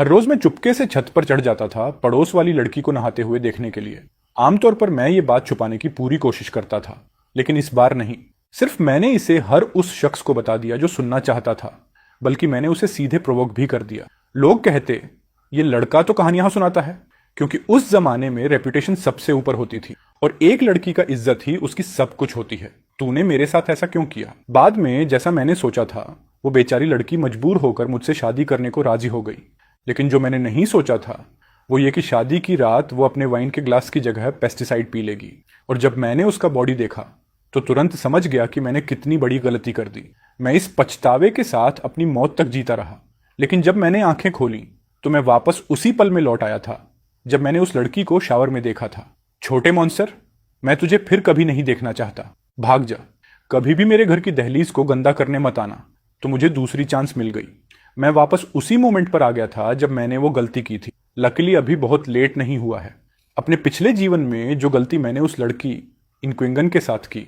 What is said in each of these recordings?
हर रोज मैं चुपके से छत पर चढ़ जाता था पड़ोस वाली लड़की को नहाते हुए देखने के लिए। आमतौर पर मैं ये बात छुपाने की पूरी कोशिश करता था, लेकिन इस बार नहीं। सिर्फ मैंने इसे हर उस शख्स को बता दिया जो सुनना चाहता था, बल्कि मैंने उसे सीधे प्रोवोक भी कर दिया। लोग कहते ये लड़का तो कहानियां सुनाता है, क्योंकि उस जमाने में रेपुटेशन सबसे ऊपर होती थी और एक लड़की का इज्जत ही उसकी सब कुछ होती है। तूने मेरे साथ ऐसा क्यों किया? बाद में जैसा मैंने सोचा था, वो बेचारी लड़की मजबूर होकर मुझसे शादी करने को राजी हो गई। लेकिन जो मैंने नहीं सोचा था वो ये कि शादी की रात वो अपने वाइन के ग्लास की जगह पेस्टिसाइड पी लेगी। और जब मैंने उसका बॉडी देखा तो तुरंत समझ गया कि मैंने कितनी बड़ी गलती कर दी। मैं इस पछतावे के साथ अपनी मौत तक जीता रहा। लेकिन जब मैंने आंखें खोली तो मैं वापस उसी पल में लौट आया था जब मैंने उस लड़की को शावर में देखा था। छोटे मॉन्स्टर, मैं तुझे फिर कभी नहीं देखना चाहता। भाग जा। कभी भी मेरे घर की दहलीज को गंदा करने मत आना। तो मुझे दूसरी चांस मिल गई। मैं वापस उसी मोमेंट पर आ गया था जब मैंने वो गलती की थी। लकीली अभी बहुत लेट नहीं हुआ है। अपने पिछले जीवन में जो गलती मैंने उस लड़की इनक्विंगन के साथ की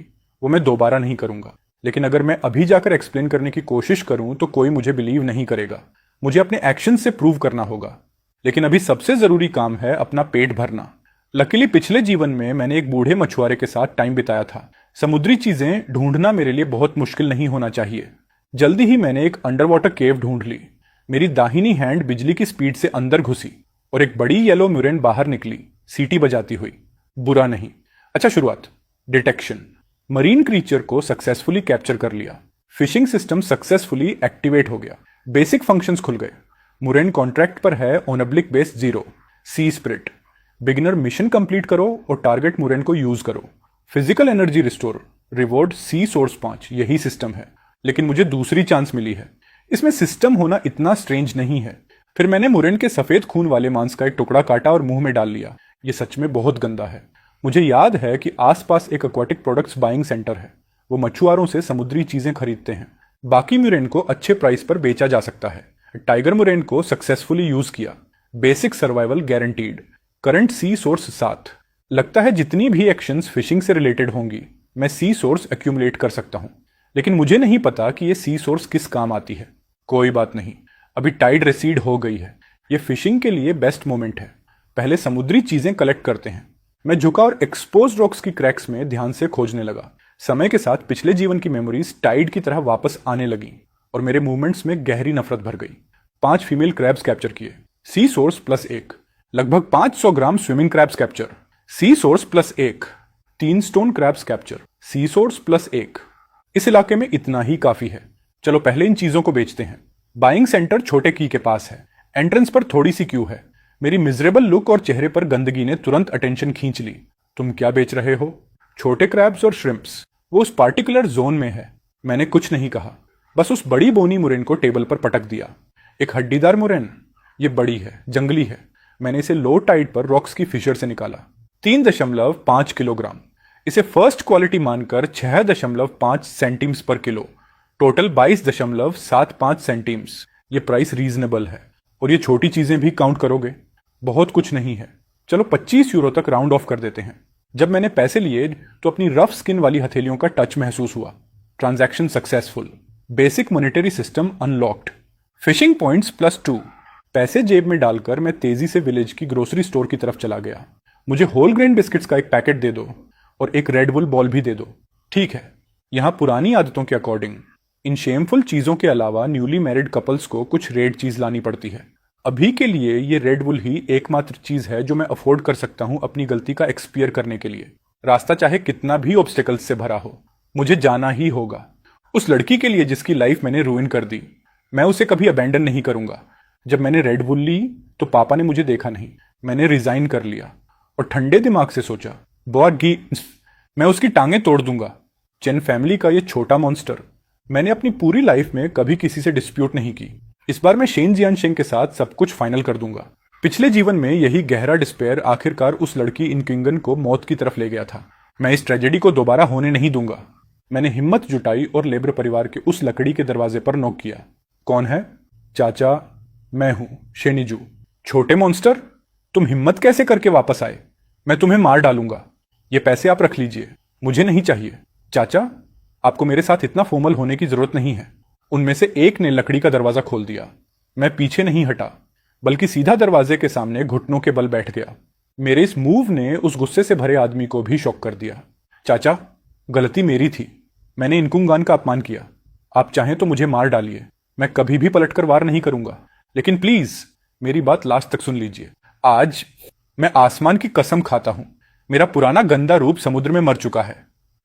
वो मैं दोबारा नहीं करूंगा। लेकिन अगर मैं अभी जाकर एक्सप्लेन करने की कोशिश करूं तो कोई मुझे बिलीव नहीं करेगा। मुझे अपने एक्शन से प्रूव करना होगा। लेकिन अभी सबसे जरूरी काम है अपना पेट भरना। लकीली पिछले जीवन में मैंने एक बूढ़े मछुआरे के साथ टाइम बिताया था। समुद्री चीजें ढूंढना मेरे लिए बहुत मुश्किल नहीं होना चाहिए। जल्दी ही मैंने एक अंडर वाटर केव ढूंढ ली। मेरी दाहिनी हैंड बिजली की स्पीड से अंदर घुसी और एक बड़ी येलो म्यूरेन बाहर निकली, सीटी बजाती हुई। बुरा नहीं। अच्छा, शुरुआत। डिटेक्शन। मरीन क्रीचर को सक्सेसफुली कैप्चर कर लिया। फिशिंग सिस्टम सक्सेसफुली एक्टिवेट हो गया। बेसिक फंक्शंस खुल गए। मुरेन कॉन्ट्रैक्ट पर है on oblique base 0। Sea spirit. Beginner mission complete करो और टारगेट मुरेन को यूज करो। Physical energy restore. Reward sea source 5। यही सिस्टम है। लेकिन मुझे दूसरी चांस मिली है। इसमें सिस्टम होना इतना स्ट्रेंज नहीं है। फिर मैंने मुरेन के सफेद खून वाले मांस का एक टुकड़ा काटा और मुंह में डाल लिया। ये सच में बहुत गंदा है। मुझे याद है कि आसपास एक एक्वाटिक प्रोडक्ट्स बाइंग सेंटर है। वो मछुआरों से समुद्री चीजें खरीदते हैं। बाकी मुरेन को अच्छे प्राइस पर बेचा जा सकता है। टाइगर मुरेन को सक्सेसफुली यूज किया। Basic survival guaranteed. Current sea source 7। लगता है जितनी भी एक्शंस फिशिंग से रिलेटेड होंगी मैं सी सोर्स एक्यूमुलेट कर सकता हूं। लेकिन मुझे नहीं पता कि ये सी सोर्स किस काम आती है। कोई बात नहीं, अभी टाइड रिसीड हो गई है। ये फिशिंग के लिए बेस्ट मोमेंट है। पहले समुद्री चीजें कलेक्ट करते हैं। मैं झुका और एक्सपोज्ड रॉक्स की क्रैक्स में ध्यान से खोजने लगा। समय के साथ पिछले जीवन की मेमोरीज टाइड की तरह वापस आने लगी और मेरे मूवमेंट्स में गहरी नफरत भर गई। 5 फीमेल क्रैब्स कैप्चर किए। Sea source +1। लगभग 500 gram swimming crabs capture. Sea source +1। 3 stone crabs capture. Sea source +1। इस इलाके में इतना ही काफी है। चलो पहले इन चीजों को बेचते हैं। बाइंग सेंटर छोटे की के पास है। एंट्रेंस पर थोड़ी सी क्यू है। मेरी मिजरेबल लुक और चेहरे पर गंदगी ने तुरंत अटेंशन खींच ली। तुम क्या बेच रहे हो? छोटे क्रैब्स और श्रिम्प्स। वो उस पार्टिकुलर जोन में है। मैंने कुछ नहीं कहा, बस उस बड़ी बोनी मुरेन को टेबल पर पटक दिया। एक हड्डीदार मुरेन। ये बड़ी है, जंगली है। मैंने इसे लो टाइड पर रॉक्स की फिशर से निकाला। 3.5 किलोग्राम। इसे फर्स्ट क्वालिटी मानकर 6.5 सेंटीम्स पर किलो। टोटल 22.75 सेंटीम्स। ये प्राइस रीजनेबल है। और ये छोटी चीजें भी काउंट करोगे? बहुत कुछ नहीं है। चलो 25 यूरो तक राउंड ऑफ कर देते हैं। जब मैंने पैसे लिए तो अपनी रफ स्किन वाली हथेलियों का टच महसूस हुआ। Transaction successful. Basic monetary system unlocked. Fishing points +2। पैसे जेब में डालकर मैं तेजी से विलेज की ग्रोसरी स्टोर की तरफ चला गया। मुझे होल ग्रेन बिस्किट्स का एक पैकेट दे दो और एक रेड बुल बॉल भी दे दो। ठीक है, यहां पुरानी आदतों के अकॉर्डिंग इन शेमफुल चीजों के अलावा न्यूली मैरिड कपल्स को कुछ रेड चीज लानी पड़ती है। अभी के लिए ये रेड बुल ही एकमात्र चीज है जो मैं अफोर्ड कर सकता हूं अपनी गलती का एक्सपियर करने के लिए। रास्ता चाहे कितना भी ऑब्स्टिकल्स से भरा हो, मुझे जाना ही होगा। उस लड़की के लिए जिसकी लाइफ मैंने रूइन कर दी। मैं उसे कभी अबैंडन नहीं करूंगा। जब मैंने रेड बुल ली तो पापा ने मुझे देखा नहीं। मैंने रिजाइन कर लिया और ठंडे दिमाग से सोचा, बॉगी मैं उसकी टांगें तोड़ दूंगा। चेन फैमिली का ये छोटा मॉन्स्टर। मैंने अपनी पूरी लाइफ में कभी किसी से डिस्प्यूट नहीं की। इस बार मैं शेन जियानशेंग के साथ सब कुछ फाइनल कर दूंगा। पिछले जीवन में यही गहरा डिस्पेयर आखिरकार उस लड़की इनक्विंगन को मौत की तरफ ले गया था। मैं इस ट्रेजेडी को दोबारा होने नहीं दूंगा। मैंने हिम्मत जुटाई और लेबर परिवार के उस लकड़ी के दरवाजे पर नॉक किया। कौन है? चाचा, मैं हूं शेनिजू। छोटे मॉन्स्टर, तुम हिम्मत कैसे करके वापस आए? मैं तुम्हें मार डालूंगा। ये पैसे आप रख लीजिए, मुझे नहीं चाहिए। चाचा, आपको मेरे साथ इतना फॉर्मल होने की जरूरत नहीं है। उनमें से एक ने लकड़ी का दरवाजा खोल दिया। मैं पीछे नहीं हटा। बल्कि सीधा दरवाजे के सामने घुटनों के बल बैठ गया। मेरे इस मूव ने उस गुस्से से भरे आदमी को भी शॉक कर दिया। चाचा, गलती मेरी थी। मैंने इनकुंगान का अपमान किया। आप चाहें तो मुझे मार डालिए, मैं कभी भी पलटकर वार नहीं करूंगा, लेकिन प्लीज मेरी बात लास्ट तक सुन लीजिए। आज मैं आसमान की कसम खाता हूं, मेरा पुराना गंदा रूप समुद्र में मर चुका है।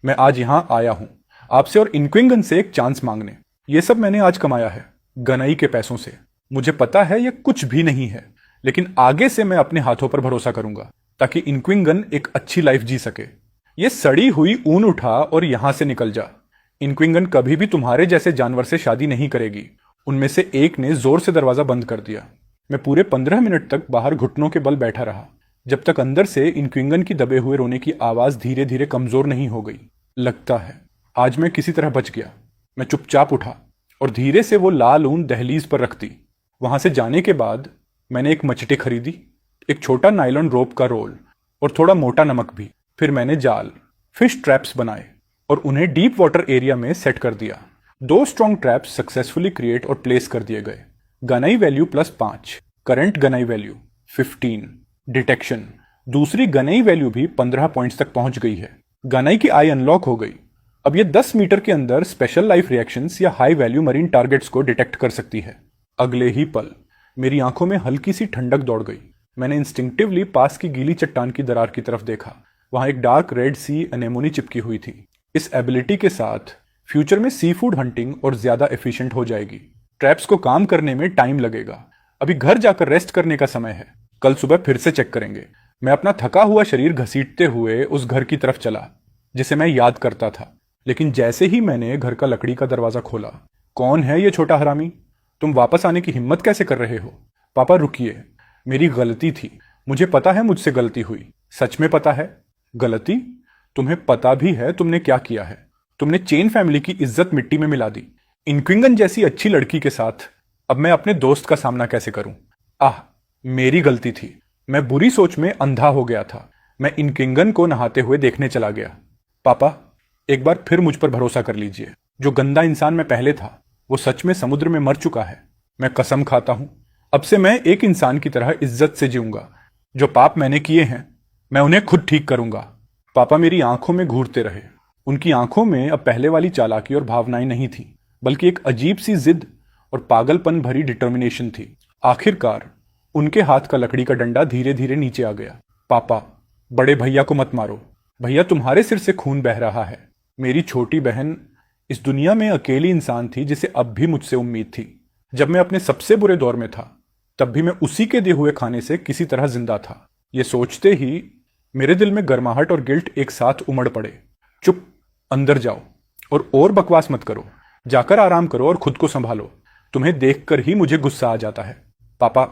मैं आज यहां आया हूं आपसे और इनक्विंगन से एक चांस मांगने। यह सब मैंने आज कमाया है, गनई के पैसों से। मुझे पता है यह कुछ भी नहीं है, लेकिन आगे से मैं अपने हाथों पर भरोसा करूंगा ताकि इनक्विंगन एक अच्छी लाइफ जी सके। ये सड़ी हुई ऊन उठा और यहां से निकल जा। इनक्विंगन कभी भी तुम्हारे जैसे जानवर से शादी नहीं करेगी। उनमें से एक ने जोर से दरवाजा बंद कर दिया। मैं पूरे 15 मिनट तक बाहर घुटनों के बल बैठा रहा, जब तक अंदर से इनक्विंगन की दबे हुए रोने की आवाज धीरे धीरे कमजोर नहीं हो गई। लगता है आज मैं किसी तरह बच गया। मैं चुपचाप उठा और धीरे से वो लाल ऊन दहलीज पर रख दी। वहां से जाने के बाद मैंने एक मचटे खरीदी, एक छोटा नायलॉन रोप का रोल और थोड़ा मोटा नमक भी। फिर मैंने जाल, फिश ट्रैप्स बनाए और उन्हें डीप वाटर एरिया में सेट कर दिया। 2 स्ट्रॉन्ग ट्रैप्स सक्सेसफुली क्रिएट और प्लेस कर दिए गए। Ganai value +5, current Ganai value 15, detection दूसरी गनाई वैल्यू भी 15 पॉइंट्स तक पहुंच गई है। गनाई की आई अनलॉक हो गई। अब ये 10 मीटर के अंदर स्पेशल लाइफ रिएक्शंस या हाई वैल्यू मरीन टारगेट्स को डिटेक्ट कर सकती है। अगले ही पल मेरी आंखों में हल्की सी ठंडक दौड़ गई। मैंने इंस्टिंक्टिवली पास की गीली चट्टान की दरार की तरफ देखा। वहां एक डार्क रेड सी अनेमोनी चिपकी हुई थी। इस एबिलिटी के साथ फ्यूचर में सी फूड हंटिंग और ज्यादा एफिशिएंट हो जाएगी। ट्रैप्स को काम करने में टाइम लगेगा। अभी घर जाकर रेस्ट करने का समय है, कल सुबह फिर से चेक करेंगे। मैं अपना थका हुआ शरीर घसीटते हुए उस घर की तरफ चला जिसे मैं याद करता था। लेकिन जैसे ही मैंने घर का लकड़ी का दरवाजा खोला, कौन है ये छोटा हरामी? तुम वापस आने की हिम्मत कैसे कर रहे हो? पापा रुकिए, मेरी गलती थी। मुझे पता है मुझसे गलती हुई। सच में पता है? गलती? तुम्हें पता भी है तुमने क्या किया है। तुमने चेन फैमिली की इज्जत मिट्टी में मिला दी। इनक्विंगन जैसी अच्छी लड़की के साथ अब मैं अपने दोस्त का सामना कैसे करूं? आह, मेरी गलती थी। मैं बुरी सोच में अंधा हो गया था। मैं इनक्विंगन को नहाते हुए देखने चला गया। पापा, एक बार फिर मुझ पर भरोसा कर लीजिए। जो गंदा इंसान मैं पहले था वो सच में समुद्र में मर चुका है। मैं कसम खाता हूं, अब से मैं एक इंसान की तरह इज्जत से जीऊंगा। जो पाप मैंने किए हैं मैं उन्हें खुद ठीक करूंगा। पापा मेरी आंखों में घूरते रहे। उनकी आंखों में अब पहले वाली चालाकी और भावनाएं नहीं थी, बल्कि एक अजीब सी जिद और पागलपन भरी डिटर्मिनेशन थी। आखिरकार उनके हाथ का लकड़ी का डंडा धीरे धीरे नीचे आ गया। पापा, बड़े भैया को मत मारो। भैया, तुम्हारे सिर से खून बह रहा है। मेरी छोटी बहन इस दुनिया में अकेली इंसान थी जिसे अब भी मुझसे उम्मीद थी। जब मैं अपने सबसे बुरे दौर में था तब भी मैं उसी के दिए हुए खाने से किसी तरह जिंदा था। ये सोचते ही मेरे दिल में गर्माहट और गिल्ट एक साथ उमड़ पड़े। चुप, अंदर जाओ और बकवास मत करो। जाकर आराम करो और खुद को संभालो। तुम्हें देखकर ही मुझे गुस्सा आ जाता है। पापा,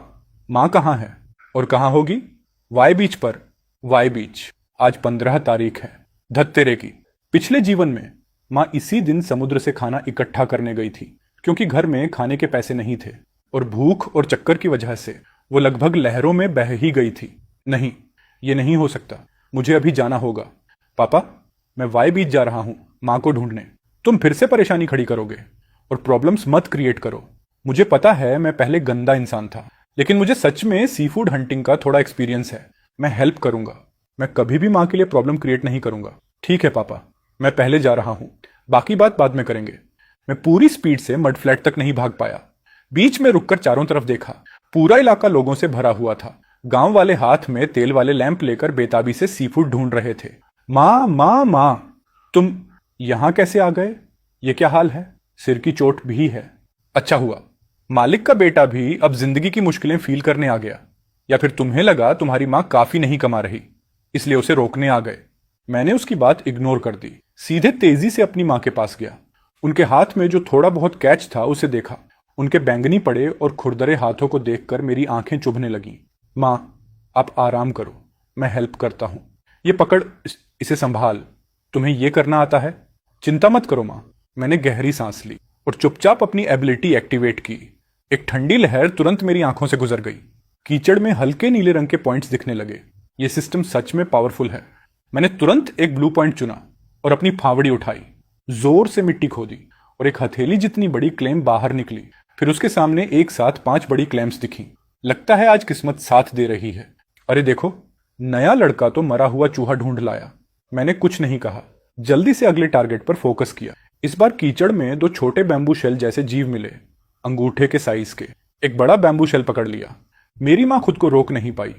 माँ कहाँ है और कहाँ होगी? वाई बीच पर। वाई बीच। आज 15 तारीख है, धत्तेरे की। पिछले जीवन में माँ इसी दिन समुद्र से खाना इकट्ठा करने गई थी, क्योंकि घर में खाने के पैसे नहीं थे और भूख और चक्कर की वजह से वो लगभग लहरों में बह ही गई थी। नहीं, ये नहीं हो सकता। मुझे अभी जाना होगा। पापा, मैं वाई बीच जा रहा हूं माँ को ढूंढने। तुम फिर से परेशानी खड़ी करोगे और प्रॉब्लम्स मत क्रिएट करो। मुझे पता है मैं पहले गंदा इंसान था, लेकिन मुझे सच में सी फूड हंटिंग का थोड़ा एक्सपीरियंस है। मैं हेल्प करूंगा। मैं कभी भी माँ के लिए प्रॉब्लम क्रिएट नहीं करूंगा। ठीक है पापा, मैं पहले जा रहा हूं, बाकी बात बाद में करेंगे। मैं पूरी स्पीड से मड फ्लैट तक नहीं भाग पाया। बीच में रुककर चारों तरफ देखा। पूरा इलाका लोगों से भरा हुआ था। गांव वाले हाथ में तेल वाले लैंप लेकर बेताबी से सी फूड ढूंढ रहे थे। माँ माँ माँ, तुम यहां कैसे आ गए? ये क्या हाल है? सिर की चोट भी है। अच्छा हुआ मालिक का बेटा भी अब जिंदगी की मुश्किलें फील करने आ गया। या फिर तुम्हें लगा तुम्हारी माँ काफी नहीं कमा रही, इसलिए उसे रोकने आ गए। मैंने उसकी बात इग्नोर कर दी। सीधे तेजी से अपनी माँ के पास गया। उनके हाथ में जो थोड़ा बहुत कैच था उसे देखा। उनके बैंगनी पड़े और खुरदरे हाथों को देखकर मेरी आंखें चुभने लगीं। माँ, आप आराम करो, मैं हेल्प करता हूं। ये पकड़, इसे संभाल। तुम्हें ये करना आता है? चिंता मत करो माँ। मैंने गहरी सांस ली और चुपचाप अपनी एबिलिटी एक्टिवेट की। एक ठंडी लहर तुरंत मेरी आंखों से गुजर गई। कीचड़ में हल्के नीले रंग के पॉइंट्स दिखने लगे। ये सिस्टम सच में पावरफुल है। मैंने तुरंत एक ब्लू पॉइंट चुना और अपनी फावड़ी उठाई। जोर से मिट्टी खोदी और एक हथेली जितनी बड़ी क्लेम बाहर निकली। फिर उसके सामने एक साथ 5 बड़ी क्लेम्स दिखी। लगता है आज किस्मत साथ दे रही है। अरे देखो, नया लड़का तो मरा हुआ चूहा ढूंढ लाया। मैंने कुछ नहीं कहा, जल्दी से अगले टारगेट पर फोकस किया। इस बार कीचड़ में दो छोटे बैम्बू शेल जैसे जीव मिले, अंगूठे के साइज के। एक बड़ा बैम्बू शेल पकड़ लिया। मेरी मां खुद को रोक नहीं पाई।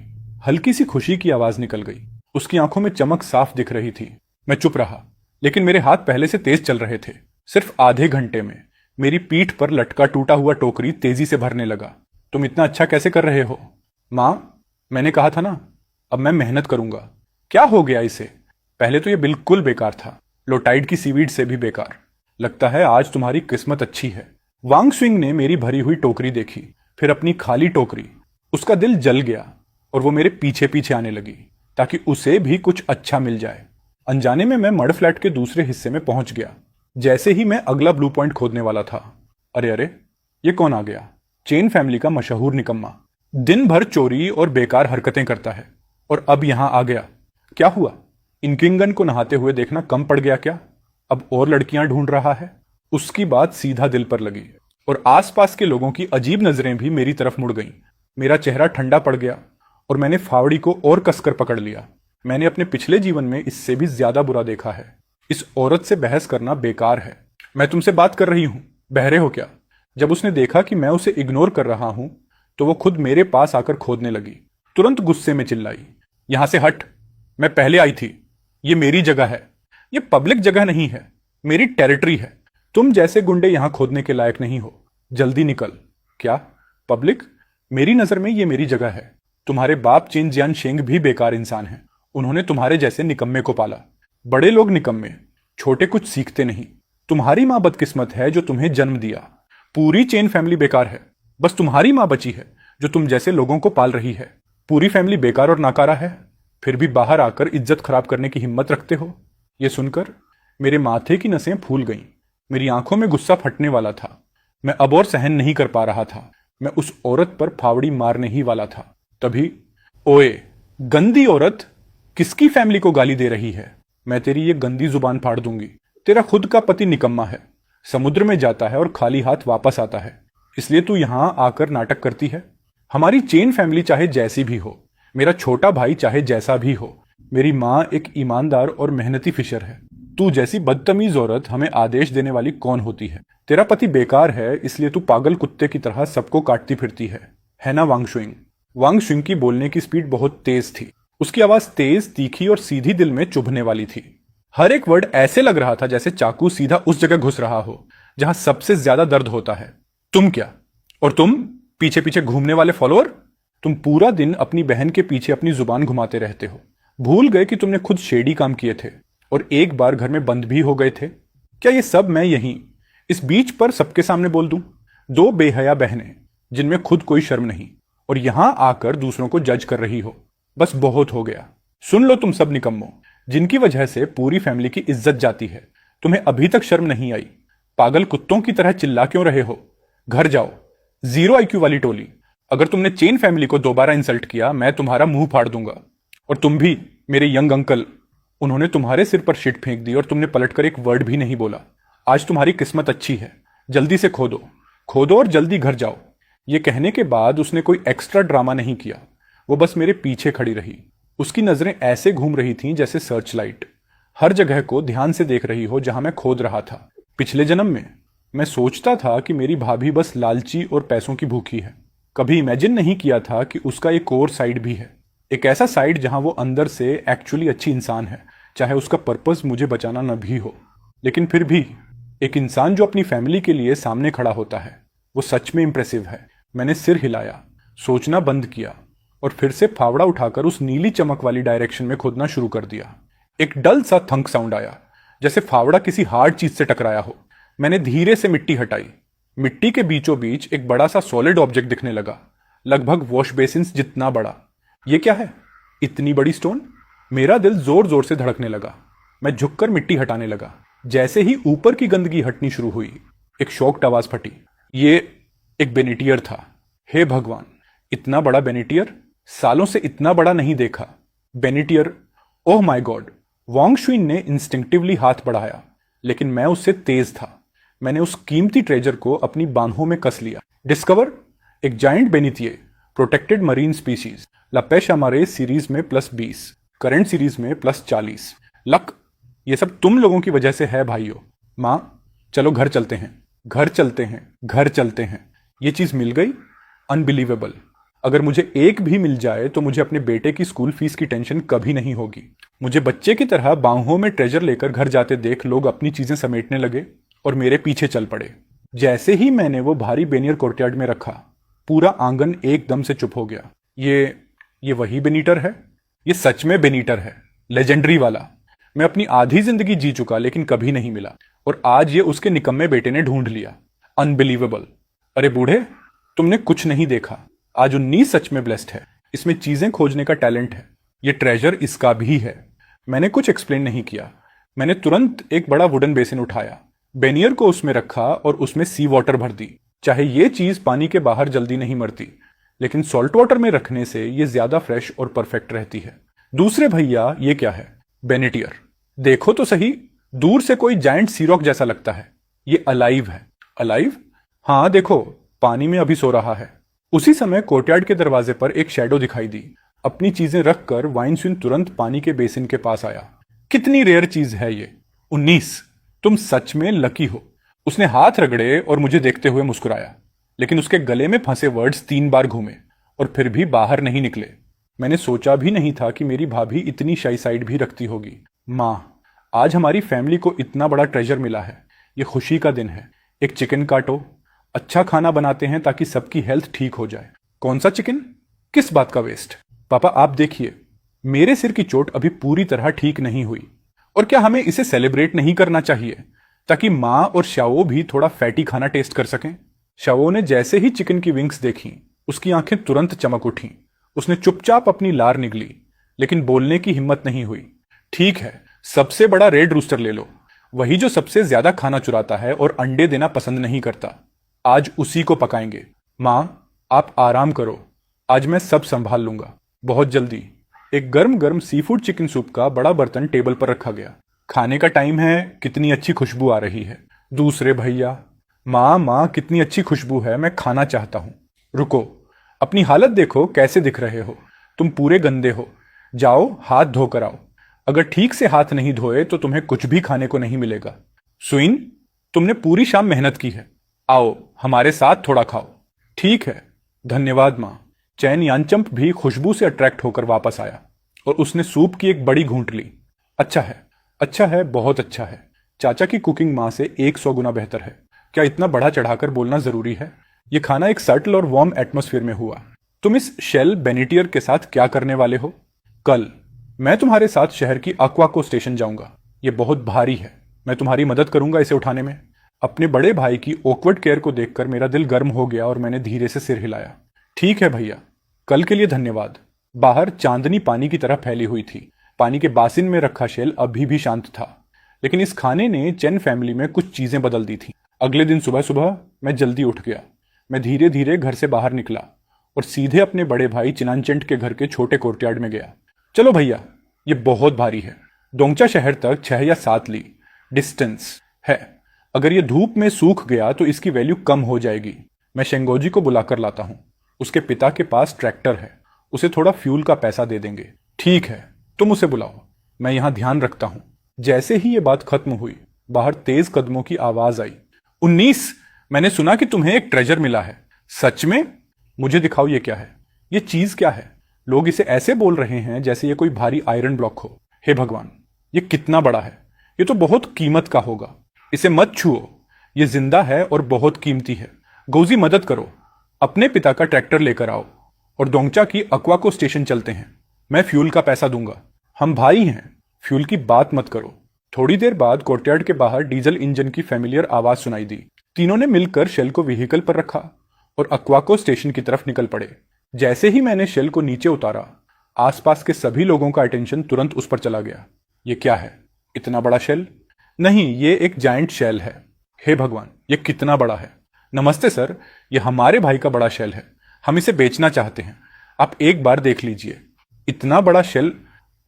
हल्की सी खुशी की आवाज निकल गई। उसकी आंखों में चमक साफ दिख रही थी। मैं चुप रहा, लेकिन मेरे हाथ पहले से तेज चल रहे थे। सिर्फ आधे घंटे में मेरी पीठ पर लटका टूटा हुआ टोकरी तेजी से भरने लगा। तुम इतना अच्छा कैसे कर रहे हो? मां, मैंने कहा था ना, अब मैं मेहनत करूंगा। क्या हो गया इसे? पहले तो ये बिल्कुल बेकार था, लोटाइड की सीवीड से भी बेकार। लगता है आज तुम्हारी किस्मत अच्छी है। वांग स्विंग ने मेरी भरी हुई टोकरी देखी, फिर अपनी खाली टोकरी। उसका दिल जल गया और वो मेरे पीछे पीछे आने लगी ताकि उसे भी कुछ अच्छा मिल जाए। अनजाने में मैं मड फ्लैट के दूसरे हिस्से में पहुंच गया। जैसे ही मैं अगला ब्लू पॉइंट खोदने वाला था, अरे अरे, ये कौन आ गया? चेन फैमिली का मशहूर निकम्मा, दिन भर चोरी और बेकार हरकतें करता है, और अब यहां आ गया। क्या हुआ? इनकिंगन को नहाते हुए देखना कम पड़ गया क्या? अब और लड़कियां ढूंढ रहा है? उसकी बात सीधा दिल पर लगी, और आसपास के लोगों की अजीब नजरें भी मेरी तरफ मुड़ गईं। मेरा चेहरा ठंडा पड़ गया और मैंने फावड़ी को और कसकर पकड़ लिया। मैंने अपने पिछले जीवन में इससे भी ज्यादा बुरा देखा है। इस औरत से बहस करना बेकार है। मैं तुमसे बात कर रही हूं, बहरे हो क्या? जब उसने देखा कि मैं उसे इग्नोर कर रहा हूं, तो वो खुद मेरे पास आकर खोदने लगी। तुरंत गुस्से में चिल्लाई, यहां से हट, मैं पहले आई थी। ये मेरी जगह है, ये पब्लिक जगह नहीं है, मेरी टेरिटरी है। तुम जैसे गुंडे यहां खोदने के लायक नहीं हो, जल्दी निकल। क्या पब्लिक? मेरी नजर में ये मेरी जगह है। तुम्हारे बाप चिन जियान शेंग भी बेकार इंसान हैं। उन्होंने तुम्हारे जैसे निकम्मे को पाला। बड़े लोग निकम्मे, छोटे कुछ सीखते नहीं। तुम्हारी मां बदकिस्मत है जो तुम्हें जन्म दिया। पूरी चेन फैमिली बेकार है, बस तुम्हारी मां बची है जो तुम जैसे लोगों को पाल रही है। पूरी फैमिली बेकार और नाकारा है, फिर भी बाहर आकर इज्जत खराब करने की हिम्मत रखते हो। यह सुनकर मेरे माथे की नसें फूल गईं। मेरी आंखों में गुस्सा फटने वाला था। मैं अब और सहन नहीं कर पा रहा था। मैं उस औरत पर फावड़ी मारने ही वाला था। तभी, ओए गंदी औरत, किसकी फैमिली को गाली दे रही है? मैं तेरी ये गंदी जुबान फाड़ दूंगी। तेरा खुद का पति निकम्मा है, समुद्र में जाता है और खाली हाथ वापस आता है, इसलिए तू यहां आकर नाटक करती है। हमारी चेन फैमिली चाहे जैसी भी हो, मेरा छोटा भाई चाहे जैसा भी हो, मेरी मां एक ईमानदार और मेहनती फिशर है। तू जैसी बदतमीज औरत हमें आदेश देने वाली कौन होती है? तेरा पति बेकार है, इसलिए तू पागल कुत्ते की तरह सबको काटती फिरती है ना वांग शुइंग? वांग शुइंग की बोलने की स्पीड बहुत तेज थी। उसकी आवाज तेज, तीखी और सीधी दिल में चुभने वाली थी। हर एक वर्ड ऐसे लग रहा था जैसे चाकू सीधा उस जगह घुस रहा हो जहां सबसे ज्यादा दर्द होता है। तुम क्या? और तुम पीछे पीछे घूमने वाले फॉलोअर, तुम पूरा दिन अपनी बहन के पीछे अपनी जुबान घुमाते रहते हो। भूल गए कि तुमने खुद शेडी काम किए थे और एक बार घर में बंद भी हो गए थे। क्या ये सब मैं यहीं इस बीच पर सबके सामने बोल दूं? दो बेहया बहनें जिनमें खुद कोई शर्म नहीं, और यहां आकर दूसरों को जज कर रही हो। बस बहुत हो गया। सुन लो तुम सब निकम्मो, जिनकी वजह से पूरी फैमिली की इज्जत जाती है। तुम्हें अभी तक शर्म नहीं आई? पागल कुत्तों की तरह चिल्ला क्यों रहे हो? घर जाओ, जीरो आईक्यू वाली टोली। अगर तुमने चेन फैमिली को दोबारा इंसल्ट किया, मैं तुम्हारा मुंह फाड़ दूंगा। और तुम भी, मेरे यंग अंकल, उन्होंने तुम्हारे सिर पर शिट फेंक दी और तुमने पलटकर एक वर्ड भी नहीं बोला। आज तुम्हारी किस्मत अच्छी है, जल्दी से खोदो, खोदो और जल्दी घर जाओ। ये कहने के बाद उसने कोई एक्स्ट्रा ड्रामा नहीं किया। वो बस मेरे पीछे खड़ी रही। उसकी नजरें ऐसे घूम रही थीं जैसे सर्च लाइट, हर जगह को ध्यान से देख रही हो जहां मैं खोद रहा था। पिछले जन्म में मैं सोचता था कि मेरी भाभी बस लालची और पैसों की भूखी है। कभी इमेजिन नहीं किया था कि उसका एक और साइड भी है, एक ऐसा साइड जहां वो अंदर से एक्चुअली अच्छी इंसान है, चाहे उसका पर्पस मुझे बचाना न भी हो। लेकिन फिर भी एक इंसान जो अपनी फैमिली के लिए सामने खड़ा होता है, वो सच में इंप्रेसिव है। मैंने सिर हिलाया, सोचना बंद किया और फिर से फावड़ा उठाकर उस नीली चमक वाली डायरेक्शन में खोदना शुरू कर दिया। एक डल सा थंक साउंड आया, जैसे फावड़ा किसी हार्ड चीज से टकराया हो। मैंने धीरे से मिट्टी हटाई। मिट्टी के बीचों बीच एक बड़ा सा सॉलिड ऑब्जेक्ट दिखने लगा, लगभग वॉश बेसिन्स जितना बड़ा। ये क्या है? इतनी बड़ी स्टोन? मेरा दिल जोर जोर से धड़कने लगा। मैं झुककर मिट्टी हटाने लगा। जैसे ही ऊपर की गंदगी हटनी शुरू हुई, एक शॉक्ड आवाज फटी। ये एक बेनेटियर था। हे भगवान, इतना बड़ा बेनेटियर! सालों से इतना बड़ा नहीं देखा। बेनेटियर, ओह माय गॉड! वांग शुइन ने इंस्टिंक्टिवली हाथ बढ़ाया, लेकिन मैं उससे तेज था। मैंने उस कीमती ट्रेजर को अपनी बाहों में कस लिया। डिस्कवर, एक जायंट बेनितिये, प्रोटेक्टेड मरीन स्पीशीज, लपेश अमारे सीरीज में +20, करंट सीरीज में +40। लक, ये सब तुम लोगों की वजह से है भाइयों। माँ, चलो घर चलते हैं, घर चलते हैं, घर चलते हैं। ये चीज मिल गई, अनबिलीवेबल। अगर मुझे एक भी मिल जाए तो मुझे अपने बेटे की स्कूल फीस की टेंशन कभी नहीं होगी। मुझे बच्चे की तरह बाहों में ट्रेजर लेकर घर जाते देख लोग अपनी चीजें समेटने लगे और मेरे पीछे चल पड़े। जैसे ही मैंने वो भारी बेनियर कोर्टयार्ड में रखा, पूरा आंगन एकदम से चुप हो गया। ये वही बेनीटर है? ये सच में बेनीटर है, लेजेंडरी वाला। मैं अपनी आधी जिंदगी जी चुका लेकिन कभी नहीं मिला, और आज ये उसके निकम्मे बेटे ने ढूंढ लिया। अनबिलीवेबल। अरे बूढ़े, तुमने कुछ नहीं देखा। आज 19 सच में ब्लेस्ड है। इसमें चीजें खोजने का टैलेंट है। ये ट्रेजर इसका भी है। मैंने कुछ एक्सप्लेन नहीं किया। मैंने तुरंत एक बड़ा वुडन बेसिन उठाया, बेनियर को उसमें रखा और उसमें सी वाटर भर दी। चाहे ये चीज पानी के बाहर जल्दी नहीं मरती, लेकिन सॉल्ट वाटर में रखने से ये ज्यादा फ्रेश और परफेक्ट रहती है। दूसरे भैया, ये क्या है? बेनेटियर। देखो तो सही, दूर से कोई जायंट सीरॉक जैसा लगता है। ये अलाइव है। अलाइव? हाँ देखो, पानी में अभी सो रहा है। उसी समय कोर्टयार्ड के दरवाजे पर एक शैडो दिखाई दी। अपनी चीजें रखकर वाइनस्विन तुरंत पानी के बेसिन के पास आया। कितनी रेयर चीज है ये। 19, तुम सच में लकी हो। उसने हाथ रगड़े और मुझे देखते हुए मुस्कुराया, लेकिन उसके गले में फंसे वर्ड्स 3 बार घूमे और फिर भी बाहर नहीं निकले। मैंने सोचा भी नहीं था कि मेरी भाभी इतनी शाई साइड भी रखती होगी। माँ, आज हमारी फैमिली को इतना बड़ा ट्रेजर मिला है। ये खुशी का दिन है। एक चिकन काटो। अच्छा खाना बनाते हैं ताकि सबकी हेल्थ ठीक हो जाए। कौन सा चिकन? किस बात का वेस्ट? पापा आप देखिए, मेरे सिर की चोट अभी पूरी तरह ठीक नहीं हुई। और क्या हमें इसे सेलिब्रेट नहीं करना चाहिए ताकि माँ और शाओ भी थोड़ा फैटी खाना टेस्ट कर सकें? शाओ ने जैसे ही चिकन की विंग्स देखी, उसकी आंखें तुरंत चमक उठी। उसने चुपचाप अपनी लार निगली, लेकिन बोलने की हिम्मत नहीं हुई। ठीक है, सबसे बड़ा रेड रूस्टर ले लो, वही जो सबसे ज्यादा खाना चुराता है और अंडे देना पसंद नहीं करता। आज उसी को पकाएंगे। माँ, आप आराम करो, आज मैं सब संभाल लूंगा। बहुत जल्दी एक गर्म गर्म सी फूड चिकन सूप का बड़ा बर्तन टेबल पर रखा गया। खाने का टाइम है, कितनी अच्छी खुशबू आ रही है। दूसरे भैया, माँ कितनी अच्छी खुशबू है, मैं खाना चाहता हूँ। रुको, अपनी हालत देखो कैसे दिख रहे हो। तुम पूरे गंदे हो। जाओ हाथ धोकर आओ। अगर ठीक से हाथ नहीं धोए तो तुम्हें कुछ भी खाने को नहीं मिलेगा। सुइन, तुमने पूरी शाम मेहनत की है, आओ हमारे साथ थोड़ा खाओ। ठीक है, धन्यवाद माँ। चैन यांचंप भी खुशबू से अट्रैक्ट होकर वापस आया और उसने सूप की एक बड़ी घूंट ली। अच्छा है, बहुत अच्छा है। चाचा की कुकिंग माँ से 100 गुना बेहतर है। क्या इतना बड़ा चढ़ाकर बोलना जरूरी है? यह खाना एक सटल और वार्म एटमॉस्फेयर में हुआ। तुम इस शेल बेनेटियर के साथ क्या करने वाले हो? कल मैं तुम्हारे साथ शहर की अक्वाको स्टेशन जाऊंगा। यह बहुत भारी है, मैं तुम्हारी मदद करूंगा इसे उठाने में। अपने बड़े भाई की ऑकवर्ड केयर को देखकर मेरा दिल गर्म हो गया और मैंने धीरे से सिर हिलाया। ठीक है भैया, कल के लिए धन्यवाद। बाहर चांदनी पानी की तरह फैली हुई थी। पानी के बासिन में रखा शेल अभी भी शांत था, लेकिन इस खाने ने चेन फैमिली में कुछ चीजें बदल दी थी। अगले दिन सुबह सुबह मैं जल्दी उठ गया। मैं धीरे धीरे घर से बाहर निकला और सीधे अपने बड़े भाई चिनानचेंट के घर के छोटे कोर्टयार्ड में गया। चलो भैया, ये बहुत भारी है। दोंगचा शहर तक 6 या 7 ली डिस्टेंस है। अगर ये धूप में सूख गया तो इसकी वैल्यू कम हो जाएगी। मैं शेंगोजी को बुलाकर लाता हूँ। उसके पिता के पास ट्रैक्टर है, उसे थोड़ा फ्यूल का पैसा दे देंगे। ठीक है, तुम उसे बुलाओ, मैं यहां ध्यान रखता हूं। जैसे ही ये बात खत्म हुई, बाहर तेज कदमों की आवाज आई। 19, मैंने सुना कि तुम्हें एक ट्रेजर मिला है। सच में? मुझे दिखाओ ये क्या है। ये चीज क्या है? लोग इसे ऐसे बोल रहे हैं जैसे ये कोई भारी आयरन ब्लॉक हो। हे भगवान, ये कितना बड़ा है। ये तो बहुत कीमत का होगा। इसे मत छुओ, ये जिंदा है और बहुत कीमती है। गौजी मदद करो, अपने पिता का ट्रैक्टर लेकर आओ और दोंगचा की अक्वाको स्टेशन चलते हैं। मैं फ्यूल का पैसा दूंगा। हम भाई हैं, फ्यूल की बात मत करो। थोड़ी देर बाद कोर्टयार्ड के बाहर डीजल इंजन की फेमिलियर आवाज सुनाई दी। तीनों ने मिलकर शेल को व्हीकल पर रखा और अक्वाको स्टेशन की तरफ निकल पड़े। जैसे ही मैंने शेल को नीचे उतारा, आसपास के सभी लोगों का अटेंशन तुरंत उस पर चला गया। ये क्या है? इतना बड़ा शेल? नहीं, ये एक जायंट शेल है। हे भगवान, ये कितना बड़ा है। नमस्ते सर, ये हमारे भाई का बड़ा शेल है। हम इसे बेचना चाहते हैं। आप एक बार देख लीजिए। इतना बड़ा शेल।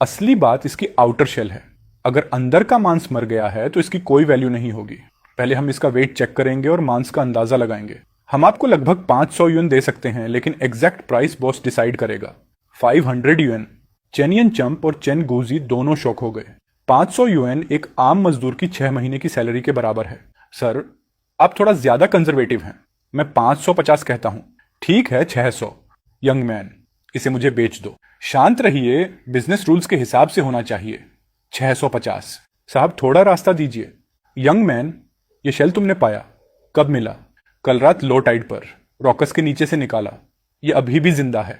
असली बात इसकी आउटर शेल है। अगर अंदर का मांस मर गया है तो इसकी कोई वैल्यू नहीं होगी। पहले हम इसका वेट चेक करेंगे और मांस का अंदाजा लगाएंगे। हम आपको लगभग 500 यूएन दे सकते हैं, लेकिन एग्जैक्ट प्राइस बॉस डिसाइड करेगा। 500 यूएन। चेनियन चंप और चेन गुजी दोनों शॉक हो गए। 500 यूएन एक आम मजदूर की 6 महीने की सैलरी के बराबर है। सर, आप थोड़ा ज्यादा कंजर्वेटिव हैं। मैं 550 कहता हूं। ठीक है, 600। यंग मैन, इसे मुझे बेच दो। शांत रहिए, बिजनेस रूल्स के हिसाब से होना चाहिए। 650। साहब, थोड़ा रास्ता दीजिए। यंग मैन, ये शेल तुमने पाया? कब मिला? कल रात लो टाइड पर रॉकस के नीचे से निकाला। ये अभी भी जिंदा है।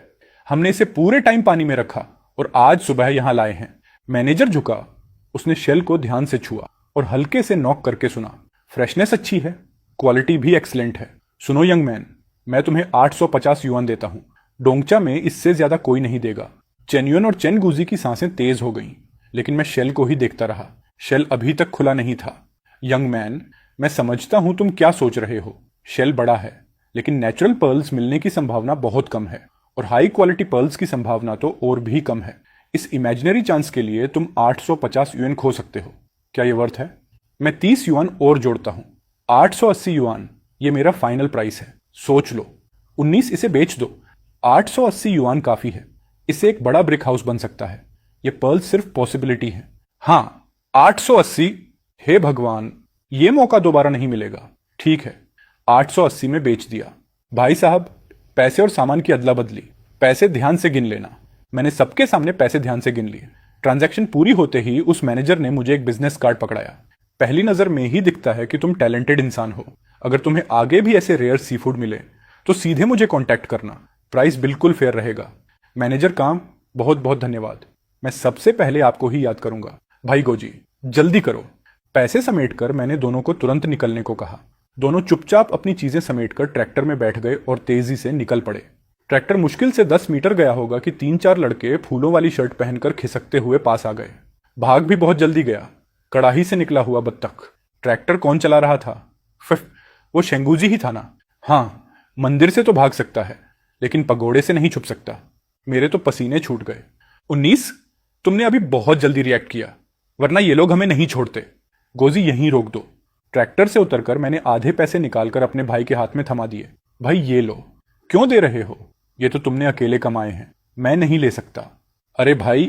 हमने इसे पूरे टाइम पानी में रखा और आज सुबह यहां लाए हैं। मैनेजर झुका, उसने शेल को ध्यान से छुआ और हल्के से नॉक करके सुना। फ्रेशनेस अच्छी है, क्वालिटी भी एक्सलेंट है। सुनो यंग मैन, मैं तुम्हें 850 युआन देता हूं। डोंगचा में इससे ज्यादा कोई नहीं देगा। चेन्युन और चेन गुजी की सांसें तेज हो गईं, लेकिन मैं शेल को ही देखता रहा। शेल अभी तक खुला नहीं था। यंग मैन, मैं समझता हूं तुम क्या सोच रहे हो। शेल बड़ा है, लेकिन नेचुरल पर्ल्स मिलने की संभावना बहुत कम है, और हाई क्वालिटी पर्ल्स की संभावना तो और भी कम है। इस इमेजिनरी चांस के लिए तुम 850 यूएन खो सकते हो। क्या यह वर्थ है? मैं 30 युआन और जोड़ता हूं। 880 युआन, ये मेरा फाइनल प्राइस है। सोच लो। 19, इसे बेच दो। 880 युआन काफी है। इससे एक बड़ा ब्रिक हाउस बन सकता है। ये पर्ल सिर्फ पॉसिबिलिटी है। हाँ, 880। हे भगवान, ये मौका दोबारा नहीं मिलेगा। ठीक है, 880 में बेच दिया। भाई साहब, पैसे और सामान की अदला बदली। पैसे ध्यान से गिन लेना। मैंने सबके सामने पैसे ध्यान से गिन लिए। ट्रांजैक्शन पूरी होते ही उस मैनेजर ने मुझे एक बिजनेस कार्ड पकड़ाया। पहली नजर में ही दिखता है कि तुम टैलेंटेड इंसान हो। अगर तुम्हें आगे भी ऐसे रेयर सी फूड मिले तो सीधे मुझे कांटेक्ट करना। प्राइस बिल्कुल फेयर रहेगा। मैनेजर काम, बहुत बहुत धन्यवाद। मैं सबसे पहले आपको ही याद करूंगा। भाई गोजी, जल्दी करो। पैसे समेटकर मैंने दोनों को तुरंत निकलने को कहा। दोनों चुपचाप अपनी चीजें समेटकर ट्रैक्टर में बैठ गए और तेजी से निकल पड़े। ट्रैक्टर मुश्किल से 10 मीटर गया होगा कि 3-4 लड़के फूलों वाली शर्ट पहनकर खिसकते हुए पास आ गए। भाग भी बहुत जल्दी गया, कड़ाही से निकला हुआ बत्तख। ट्रैक्टर कौन चला रहा था? वो शेंगूजी ही था ना? हाँ, मंदिर से तो भाग सकता है, लेकिन पगोड़े से नहीं छुप सकता। मेरे तो पसीने छूट गए। 19, तुमने अभी बहुत जल्दी रिएक्ट किया, वरना ये लोग हमें नहीं छोड़ते। गोजी, यहीं रोक दो। ट्रैक्टर से उतरकर मैंने आधे पैसे निकालकर अपने भाई के हाथ में थमा दिए। भाई ये लो। क्यों दे रहे हो? ये तो तुमने अकेले कमाए हैं, मैं नहीं ले सकता। अरे भाई,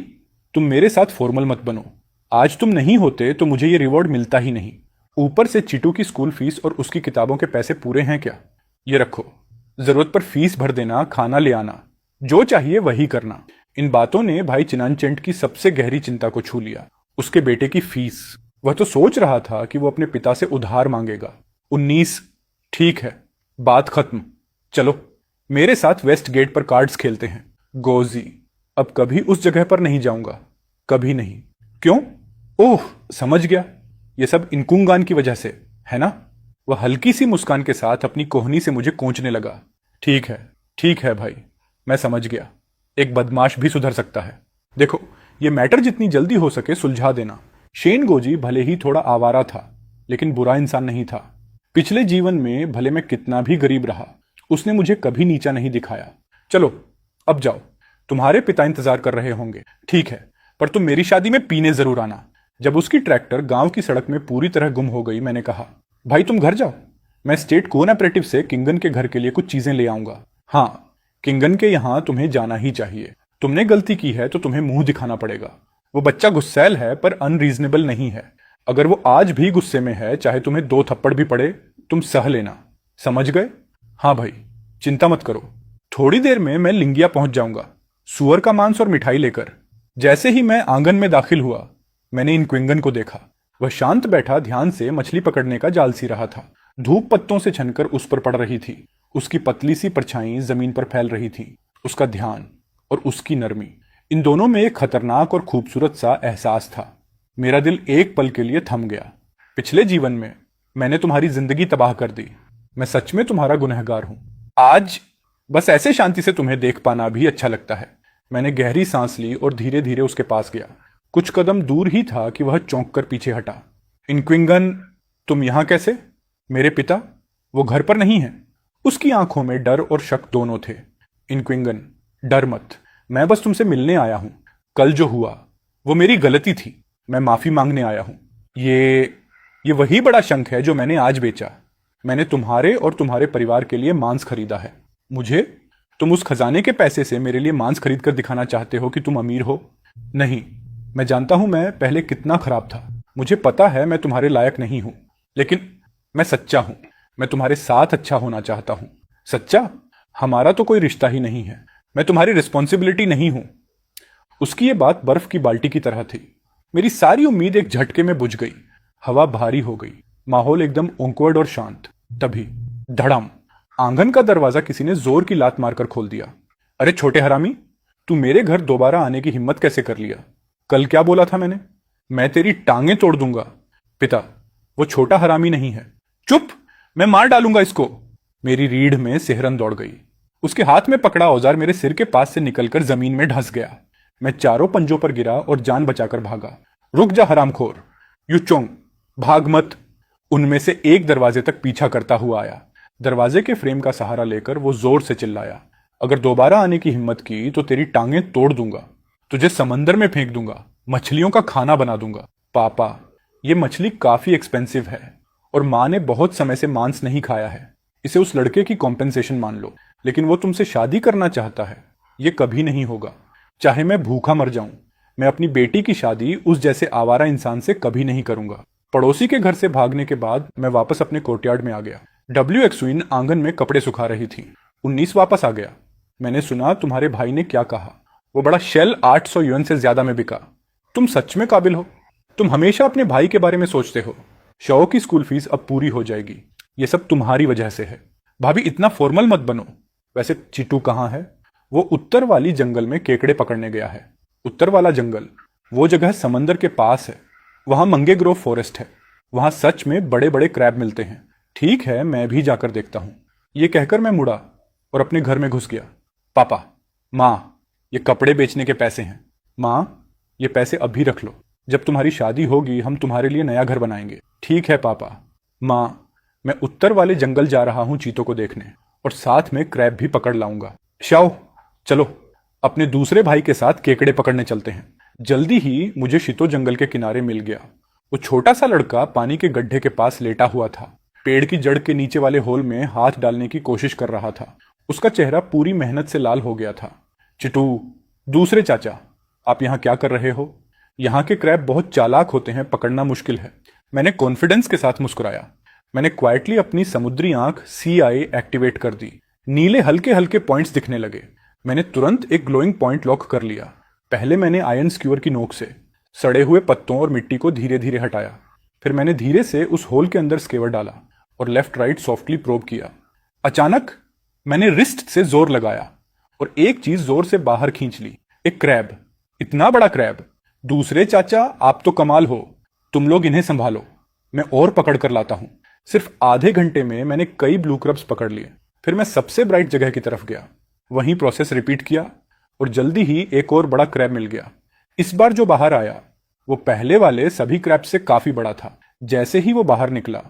तुम मेरे साथ फॉर्मल मत बनो। आज तुम नहीं होते तो मुझे ये रिवॉर्ड मिलता ही नहीं। ऊपर से चिटू की स्कूल फीस और उसकी किताबों के पैसे पूरे हैं क्या? ये रखो। जरूरत पर फीस भर देना, खाना ले आना, जो चाहिए वही करना। इन बातों ने भाई चिनानचेंट की सबसे गहरी चिंता को छू लिया। उसके बेटे की फीस। वह तो सोच रहा था कि वो अपने पिता से उधार मांगेगा। 19, ठीक है, बात खत्म। चलो मेरे साथ वेस्ट गेट पर कार्ड्स खेलते हैं। गोजी, अब कभी उस जगह पर नहीं जाऊंगा, कभी नहीं। क्यों? ओह, समझ गया, ये सब इनकुंगान की वजह से है ना? वह हल्की सी मुस्कान के साथ अपनी कोहनी से मुझे कोंचने लगा। ठीक है भाई, मैं समझ गया। एक बदमाश भी सुधर सकता है। देखो, ये मैटर जितनी जल्दी हो सके सुलझा देना। शेन गोजी भले ही थोड़ा आवारा था, लेकिन बुरा इंसान नहीं था। पिछले जीवन में भले मैं कितना भी गरीब रहा, उसने मुझे कभी नीचा नहीं दिखाया। चलो अब जाओ, तुम्हारे पिता इंतजार कर रहे होंगे। ठीक है, पर तुम मेरी शादी में पीने जरूर आना। जब उसकी ट्रैक्टर गांव की सड़क में पूरी तरह गुम हो गई, मैंने कहा, भाई तुम घर जाओ, मैं स्टेट कोऑपरेटिव से किंगन के घर के लिए कुछ चीजें ले आऊंगा। हाँ, किंगन के यहां तुम्हें जाना ही चाहिए। तुमने गलती की है तो तुम्हें मुंह दिखाना पड़ेगा। वो बच्चा गुस्सैल है पर अनरीजनेबल नहीं है। अगर वो आज भी गुस्से में है, चाहे तुम्हें 2 थप्पड़ भी पड़े, तुम सह लेना। समझ गए? हाँ भाई, चिंता मत करो। थोड़ी देर में मैं लिंगिया पहुंच जाऊंगा, सुअर का मांस और मिठाई लेकर। जैसे ही मैं आंगन में दाखिल हुआ, मैंने इन क्विंगन को देखा। वह शांत बैठा ध्यान से मछली पकड़ने का जाल सी रहा था। धूप पत्तों से छनकर उस पर पड़ रही थी। उसकी पतली सी परछाई जमीन पर फैल रही थी। उसका ध्यान और उसकी नरमी, इन दोनों में एक खतरनाक और खूबसूरत सा एहसास था। मेरा दिल एक पल के लिए थम गया। पिछले जीवन में मैंने तुम्हारी जिंदगी तबाह कर दी। मैं सच में तुम्हारा गुनहगार हूं। आज बस ऐसे शांति से तुम्हें देख पाना भी अच्छा लगता है। मैंने गहरी सांस ली और धीरे धीरे उसके पास गया। कुछ कदम दूर ही था कि वह चौंक कर पीछे हटा। इनक्विंगन, तुम यहां कैसे? मेरे पिता, वो घर पर नहीं है। उसकी आंखों में डर और शक दोनों थे। इनक्विंगन, डर मत, मैं बस तुमसे मिलने आया हूं। कल जो हुआ वो मेरी गलती थी, मैं माफी मांगने आया हूं। ये वही बड़ा शंख है जो मैंने आज बेचा। मैंने तुम्हारे और तुम्हारे परिवार के लिए मांस खरीदा है। मुझे तुम उस खजाने के पैसे से मेरे लिए मांस खरीद कर दिखाना चाहते हो कि तुम अमीर हो? नहीं, मैं जानता हूं मैं पहले कितना खराब था। मुझे पता है मैं तुम्हारे लायक नहीं हूं, लेकिन मैं सच्चा हूं। मैं तुम्हारे साथ अच्छा होना चाहता हूं। सच्चा? हमारा तो कोई रिश्ता ही नहीं है। मैं तुम्हारी रिस्पॉन्सिबिलिटी नहीं हूं। उसकी ये बात बर्फ की बाल्टी की तरह थी। मेरी सारी उम्मीद एक झटके में बुझ गई। हवा भारी हो गई, माहौल एकदम ऑकवर्ड और शांत। तभी धड़ाम, आंगन का दरवाजा किसी ने जोर की लात मारकर खोल दिया। अरे छोटे हरामी, तू मेरे घर दोबारा आने की हिम्मत कैसे कर लिया? कल क्या बोला था मैंने? मैं तेरी टांगें तोड़ दूंगा। पिता, वो छोटा हरामी नहीं है। चुप, मैं मार डालूंगा इसको। मेरी रीढ़ में सिहरन दौड़ गई। उसके हाथ में पकड़ा औजार मेरे सिर के पास से निकलकर जमीन में धंस गया। मैं चारों पंजों पर गिरा और जान बचाकर भागा। रुक जा हरामखोर, युचोंग, भाग मत। उनमें से एक दरवाजे तक पीछा करता हुआ आया। दरवाजे के फ्रेम का सहारा लेकर वो जोर से चिल्लाया, अगर दोबारा आने की हिम्मत की तो तेरी टांगें तोड़ दूंगा, तुझे समंदर में फेंक दूंगा, मछलियों का खाना बना दूंगा। पापा, ये मछली काफी एक्सपेंसिव है और माँ ने बहुत समय से मांस नहीं खाया है। इसे उस लड़के की कॉम्पेंसेशन मान लो, लेकिन वो तुमसे शादी करना चाहता है। ये कभी नहीं होगा, चाहे मैं भूखा मर जाऊं। मैं अपनी बेटी की शादी उस जैसे आवारा इंसान से कभी नहीं करूंगा। पड़ोसी के घर से भागने के बाद मैं वापस अपने कोर्टयार्ड में आ गया। डब्ल्यू एक्सविन आंगन में कपड़े सुखा रही थी। 19 वापस आ गया। मैंने सुना तुम्हारे भाई ने क्या कहा। वो बड़ा शेल 800 युएन से ज्यादा में बिका। तुम सच में काबिल हो। तुम हमेशा अपने भाई के बारे में सोचते हो। शव की स्कूल फीस अब पूरी हो जाएगी। ये सब तुम्हारी वजह से है। भाभी, इतना फॉर्मल मत बनो। वैसे चिटू कहाँ है? वो उत्तर वाली जंगल में केकड़े पकड़ने गया है। उत्तर वाला जंगल, वो जगह समंदर के पास है। वहां मंगे ग्रोव फॉरेस्ट है। वहां सच में बड़े बड़े क्रैब मिलते हैं। ठीक है, मैं भी जाकर देखता हूं। ये कहकर मैं मुड़ा और अपने घर में घुस गया। पापा, माँ, ये कपड़े बेचने के पैसे हैं। माँ, ये पैसे अभी रख लो। जब तुम्हारी शादी होगी हम तुम्हारे लिए नया घर बनाएंगे। ठीक है पापा। माँ, मैं उत्तर वाले जंगल जा रहा हूं चीतों को देखने, और साथ में क्रैब भी पकड़ लाऊंगा। शाओ, चलो अपने दूसरे भाई के साथ केकड़े पकड़ने चलते हैं। जल्दी ही मुझे शितो जंगल के किनारे मिल गया। वो छोटा सा लड़का पानी के गड्ढे के पास लेटा हुआ था। पेड़ की जड़ के नीचे वाले होल में हाथ डालने की कोशिश कर रहा था। उसका चेहरा पूरी मेहनत से लाल हो गया था। चिटू, दूसरे चाचा, आप यहाँ क्या कर रहे हो? यहाँ के क्रैब बहुत चालाक होते हैं, पकड़ना मुश्किल है। मैंने कॉन्फिडेंस के साथ मुस्कुराया। मैंने क्वाइटली अपनी समुद्री आंख सी आई एक्टिवेट कर दी। नीले हल्के हल्के पॉइंट्स दिखने लगे। मैंने तुरंत एक ग्लोइंग पॉइंट लॉक कर लिया। पहले मैंने आयरन स्क्यूअर की नोक से सड़े हुए पत्तों और मिट्टी को धीरे धीरे हटाया। फिर मैंने धीरे से उस होल के अंदर स्केवर डाला और लेफ्ट राइट सॉफ्टली प्रोब किया। अचानक मैंने रिस्ट से जोर लगाया और एक चीज जोर से बाहर खींच ली। एक क्रैब, इतना बड़ा क्रैब। दूसरे चाचा, आप तो कमाल हो। तुम लोग इन्हें संभालो, मैं और पकड़ कर लाता हूं। सिर्फ आधे घंटे में मैंने कई ब्लू क्रब्स पकड़ लिए। फिर मैं सबसे ब्राइट जगह की तरफ गया। वहीं प्रोसेस रिपीट किया और जल्दी ही एक और बड़ा क्रैब मिल गया। इस बार जो बाहर आया वो पहले वाले सभी क्रैब से काफी बड़ा था। जैसे ही वो बाहर निकला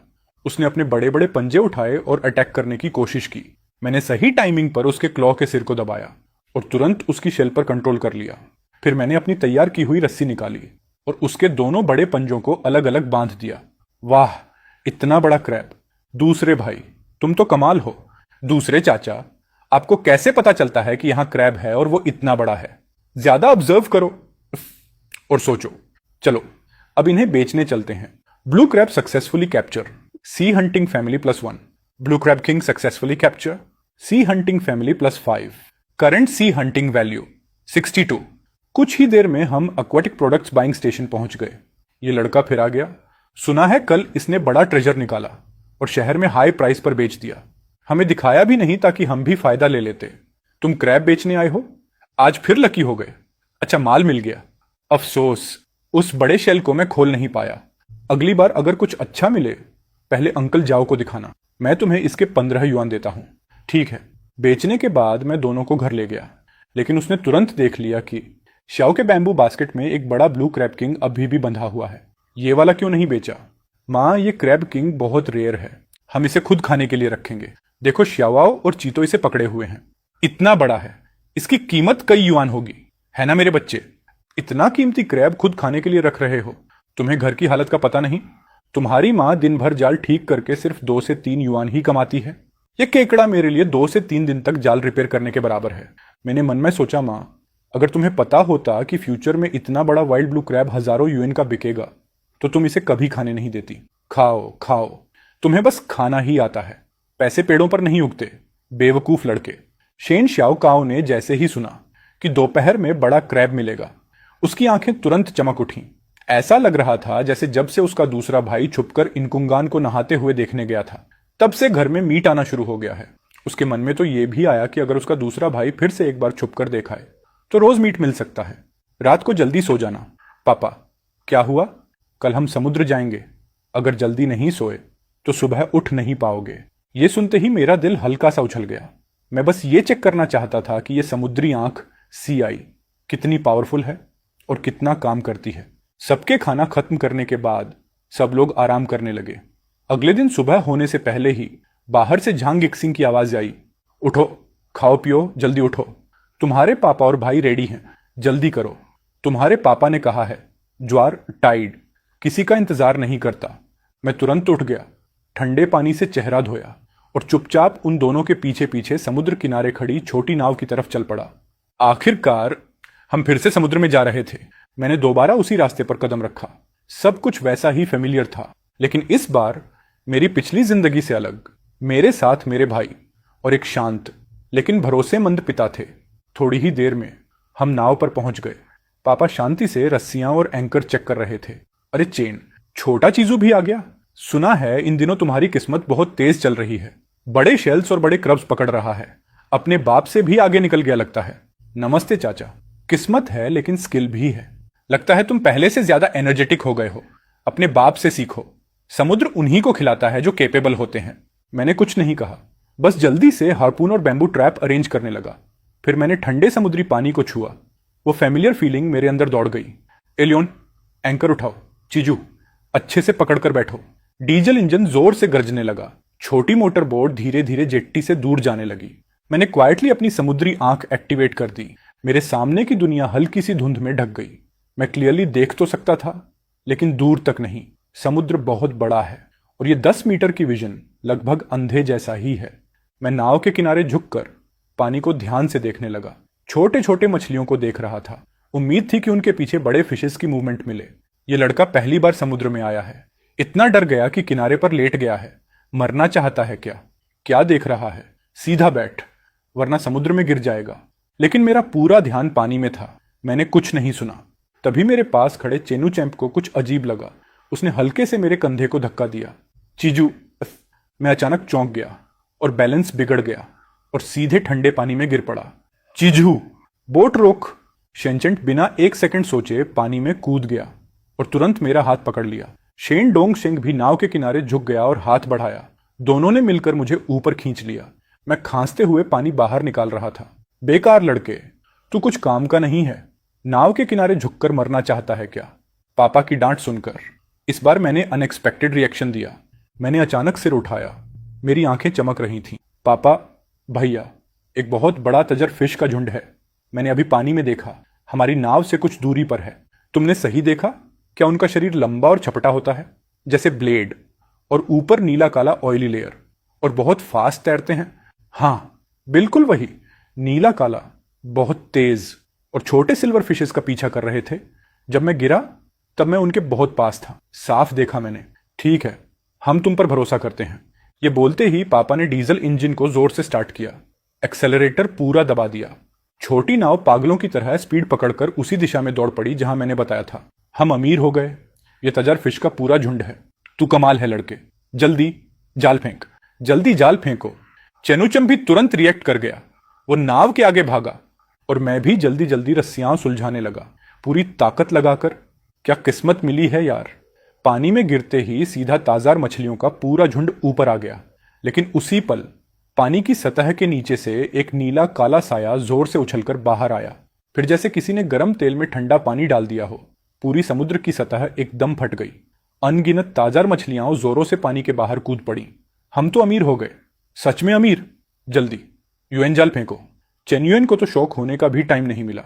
उसने अपने बड़े बड़े पंजे उठाए और अटैक करने की कोशिश की। मैंने सही टाइमिंग पर उसके क्लॉ के सिर को दबाया और तुरंत उसकी शेल पर कंट्रोल कर लिया। फिर मैंने अपनी तैयार की हुई रस्सी निकाली और उसके दोनों बड़े पंजों को अलग अलग बांध दिया। वाह, इतना बड़ा क्रैब! दूसरे भाई, तुम तो कमाल हो। दूसरे चाचा, आपको कैसे पता चलता है कि यहां क्रैब है और वो इतना बड़ा है? ज्यादा ऑब्जर्व करो और सोचो। चलो अब इन्हें बेचने चलते हैं। Blue crab successfully capture, sea hunting family +1। Blue crab king successfully capture, sea hunting family +5। Current sea hunting value 62। कुछ ही देर में हम एक्वाटिक प्रोडक्ट्स बाइंग स्टेशन पहुंच गए। ये लड़का फिर आ गया। सुना है कल इसने बड़ा ट्रेजर निकाला और शहर में हाई प्राइस पर बेच दिया। हमें दिखाया भी नहीं ताकि हम भी फायदा ले लेते। तुम क्रैब बेचने आए हो? आज फिर लकी हो गए। अच्छा, माल मिल गया। अफसोस, उस बड़े शेल को मैं खोल नहीं पाया। अगली बार अगर कुछ अच्छा मिले पहले अंकल जाओ को दिखाना। मैं तुम्हें इसके 15 युआन देता हूं। ठीक है। बेचने के बाद मैं दोनों को घर ले गया, लेकिन उसने तुरंत देख लिया कि शाओ के बैम्बू बास्केट में एक बड़ा ब्लू क्रैब किंग अभी भी बंधा हुआ है। ये वाला क्यों नहीं बेचा? माँ, ये क्रैब किंग बहुत रेयर है, हम इसे खुद खाने के लिए रखेंगे। देखो, श्यावाओ और चीतो इसे पकड़े हुए हैं। इतना बड़ा है, इसकी कीमत कई युआन होगी, है ना मेरे बच्चे? इतना कीमती क्रैब खुद खाने के लिए रख रहे हो? तुम्हें घर की हालत का पता नहीं? तुम्हारी माँ दिन भर जाल ठीक करके सिर्फ 2 से 3 युआन ही कमाती है। यह केकड़ा मेरे लिए 2 से 3 दिन तक जाल रिपेयर करने के बराबर है। मैंने मन में सोचा, माँ अगर तुम्हें पता होता कि फ्यूचर में इतना बड़ा वाइल्ड ब्लू क्रैब हजारों यूएन का बिकेगा तो तुम इसे कभी खाने नहीं देती। खाओ खाओ, तुम्हें बस खाना ही आता है, पैसे पेड़ों पर नहीं उगते, बेवकूफ लड़के। शेन श्याओ काओ ने जैसे ही सुना कि दोपहर में बड़ा क्रैब मिलेगा, उसकी आंखें तुरंत चमक उठीं। ऐसा लग रहा था जैसे जब से उसका दूसरा भाई छुपकर इनकुंगान को नहाते हुए देखने गया था तब से घर में मीट आना शुरू हो गया है। उसके मन में तो यह भी आया कि अगर उसका दूसरा भाई फिर से एक बार छुपकर देखाए तो रोज मीट मिल सकता है। रात को जल्दी सो जाना। पापा, क्या हुआ? कल हम समुद्र जाएंगे, अगर जल्दी नहीं सोए तो सुबह उठ नहीं पाओगे। ये सुनते ही मेरा दिल हल्का सा उछल गया। मैं बस ये चेक करना चाहता था कि ये समुद्री आंख सी आई कितनी पावरफुल है और कितना काम करती है। सबके खाना खत्म करने के बाद सब लोग आराम करने लगे। अगले दिन सुबह होने से पहले ही बाहर से झांग गिक्सिंग की आवाज आई, उठो, खाओ पियो, जल्दी उठो, तुम्हारे पापा और भाई रेडी हैं, जल्दी करो। तुम्हारे पापा ने कहा है, ज्वार टाइड, किसी का इंतजार नहीं करता। मैं तुरंत उठ गया, ठंडे पानी से चेहरा धोया और चुपचाप उन दोनों के पीछे पीछे समुद्र किनारे खड़ी छोटी नाव की तरफ चल पड़ा। आखिरकार हम फिर से समुद्र में जा रहे थे। मैंने दोबारा उसी रास्ते पर कदम रखा। सब कुछ वैसा ही फेमिलियर था, लेकिन इस बार मेरी पिछली जिंदगी से अलग। मेरे साथ मेरे भाई और एक शांत लेकिन भरोसेमंद पिता थे। थोड़ी ही देर में हम नाव पर पहुंच गए। पापा शांति से रस्सियां और एंकर चेक कर रहे थे। अरे चेन, छोटा चीजू भी आ गया। सुना है इन दिनों तुम्हारी किस्मत बहुत तेज चल रही है, बड़े शेल्स और बड़े क्रब्स पकड़ रहा है, अपने बाप से भी आगे निकल गया लगता है। नमस्ते चाचा। किस्मत है लेकिन स्किल भी है। लगता है तुम पहले से ज्यादा एनर्जेटिक हो गए हो। अपने बाप से सीखो, समुद्र उन्हीं को खिलाता है जो केपेबल होते हैं। मैंने कुछ नहीं कहा, बस जल्दी से हार्पून और बैम्बू ट्रैप अरेंज करने लगा। फिर मैंने ठंडे समुद्री पानी को छुआ। वो फैमिलियर फीलिंग मेरे अंदर दौड़ गई। एलियोन, एंकर उठाओ। चीजू, अच्छे से पकड़कर बैठो। डीजल इंजन जोर से गरजने लगा। छोटी मोटर बोट धीरे धीरे जेट्टी से दूर जाने लगी। मैंने क्वाइटली अपनी समुद्री आंख एक्टिवेट कर दी। मेरे सामने की दुनिया हल्की सी धुंध में ढक गई। मैं क्लियरली देख तो सकता था, लेकिन दूर तक नहीं। समुद्र बहुत बड़ा है और ये 10 मीटर की विजन लगभग अंधे जैसा ही है। मैं नाव के किनारे झुककर पानी को ध्यान से देखने लगा। छोटे छोटे मछलियों को देख रहा था। उम्मीद थी कि उनके पीछे बड़े फिशेस की मूवमेंट मिले। ये लड़का पहली बार समुद्र में आया है। इतना डर गया कि किनारे पर लेट गया है। मरना चाहता है क्या? क्या देख रहा है? सीधा बैठ, वरना समुद्र में गिर जाएगा। लेकिन मेरा पूरा ध्यान पानी में था। मैंने कुछ नहीं सुना। तभी मेरे पास खड़े चेनू चैंप को कुछ अजीब लगा। उसने हल्के से मेरे कंधे को धक्का दिया। चीजू। मैं अचानक चौंक गया और बैलेंस बिगड़ गया और सीधे ठंडे पानी में गिर पड़ा। चीजू, बोट रोक। शेनचेंट बिना 1 सेकंड सोचे पानी में कूद गया और तुरंत मेरा हाथ पकड़ लिया। शेन डोंग शेंग भी नाव के किनारे झुक गया और हाथ बढ़ाया। दोनों ने मिलकर मुझे ऊपर खींच लिया। मैं खांसते हुए पानी बाहर निकाल रहा था। बेकार लड़के, तू कुछ काम का नहीं है। नाव के किनारे झुककर मरना चाहता है क्या? पापा की डांट सुनकर इस बार मैंने अनएक्सपेक्टेड रिएक्शन दिया। मैंने अचानक सिर उठाया। मेरी आंखें चमक रही थीं। पापा, भैया, एक बहुत बड़ा तजर फिश का झुंड है। मैंने अभी पानी में देखा। हमारी नाव से कुछ दूरी पर है। तुमने सही देखा? क्या उनका शरीर लंबा और छपटा होता है जैसे ब्लेड, और ऊपर नीला काला ऑयली लेयर, और बहुत फास्ट तैरते हैं? हाँ, बिल्कुल वही। नीला काला, बहुत तेज, और छोटे सिल्वर फिशेस का पीछा कर रहे थे। जब मैं गिरा तब मैं उनके बहुत पास था। साफ देखा मैंने। ठीक है, हम तुम पर भरोसा करते हैं। ये बोलते ही पापा ने डीजल इंजन को जोर से स्टार्ट किया। एक्सेलरेटर पूरा दबा दिया। छोटी नाव पागलों की तरह स्पीड पकड़कर उसी दिशा में दौड़ पड़ी जहां मैंने बताया था। हम अमीर हो गए। ये तजर फिश का पूरा झुंड है। तू कमाल है लड़के। जल्दी जाल फेंक, जल्दी जाल फेंको। चेनुचम भी तुरंत रिएक्ट कर गया। वो नाव के आगे भागा और मैं भी जल्दी जल्दी रस्सियां सुलझाने लगा, पूरी ताकत लगाकर। क्या किस्मत मिली है यार। पानी में गिरते ही सीधा ताजार मछलियों का पूरा झुंड ऊपर आ गया। लेकिन उसी पल पानी की सतह के नीचे से एक नीला काला साया जोर से उछलकर बाहर आया। फिर जैसे किसी ने गर्म तेल में ठंडा पानी डाल दिया हो, पूरी समुद्र की सतह एकदम फट गई। अनगिनत ताजार मछलियां जोरों से पानी के बाहर कूद पड़ी। हम तो अमीर हो गए, सच में अमीर। जल्दी यूएन जाल फेंको। चेन्युएन को तो शौक होने का भी टाइम नहीं मिला।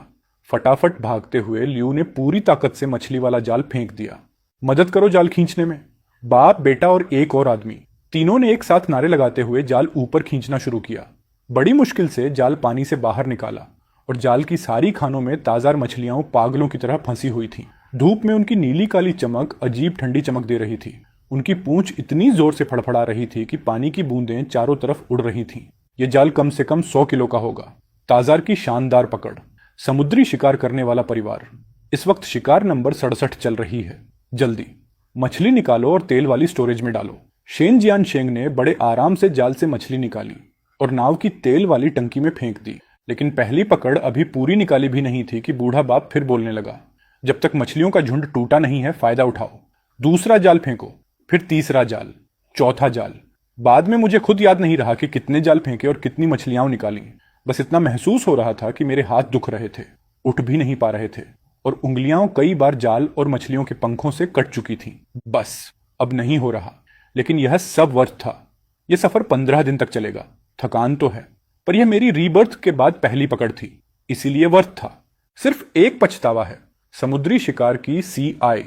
फटाफट भागते हुए लियू ने पूरी ताकत से मछली वाला जाल फेंक दिया। मदद करो जाल खींचने में। बाप, बेटा और एक और आदमी, तीनों ने एक साथ नारे लगाते हुए जाल ऊपर खींचना शुरू किया। बड़ी मुश्किल से जाल पानी से बाहर निकाला और जाल की सारी खानों में ताजार मछलियां पागलों की तरह फंसी हुई थीं। धूप में उनकी नीली काली चमक अजीब ठंडी चमक दे रही थी। उनकी पूंछ इतनी जोर से फड़फड़ा रही थी कि पानी की बूंदें चारों तरफ उड़ रही थीं। यह जाल कम से कम 100 किलो का होगा। ताजार की शानदार पकड़। समुद्री शिकार करने वाला परिवार। इस वक्त शिकार नंबर 67 चल रही है। जल्दी मछली निकालो और तेल वाली स्टोरेज में डालो। शेन जियान शेंग ने बड़े आराम से जाल से मछली निकाली और नाव की तेल वाली टंकी में फेंक दी। लेकिन पहली पकड़ अभी पूरी निकाली भी नहीं थी कि बूढ़ा बाप फिर बोलने लगा, जब तक मछलियों का झुंड टूटा नहीं है, फायदा उठाओ। दूसरा जाल फेंको, फिर तीसरा जाल, चौथा जाल। बाद में मुझे खुद याद नहीं रहा कि कितने जाल फेंके और कितनी मछलियां निकाली। बस इतना महसूस हो रहा था कि मेरे हाथ दुख रहे थे, उठ भी नहीं पा रहे थे और उंगलियां कई बार जाल और मछलियों के पंखों से कट चुकी थीं। बस अब नहीं हो रहा। लेकिन यह सब वर्थ था। यह सफर 15 दिन तक चलेगा। थकान तो है, पर यह मेरी रीबर्थ के बाद पहली पकड़ थी, इसीलिए वर्थ था। सिर्फ एक पछतावा है, समुद्री शिकार की CI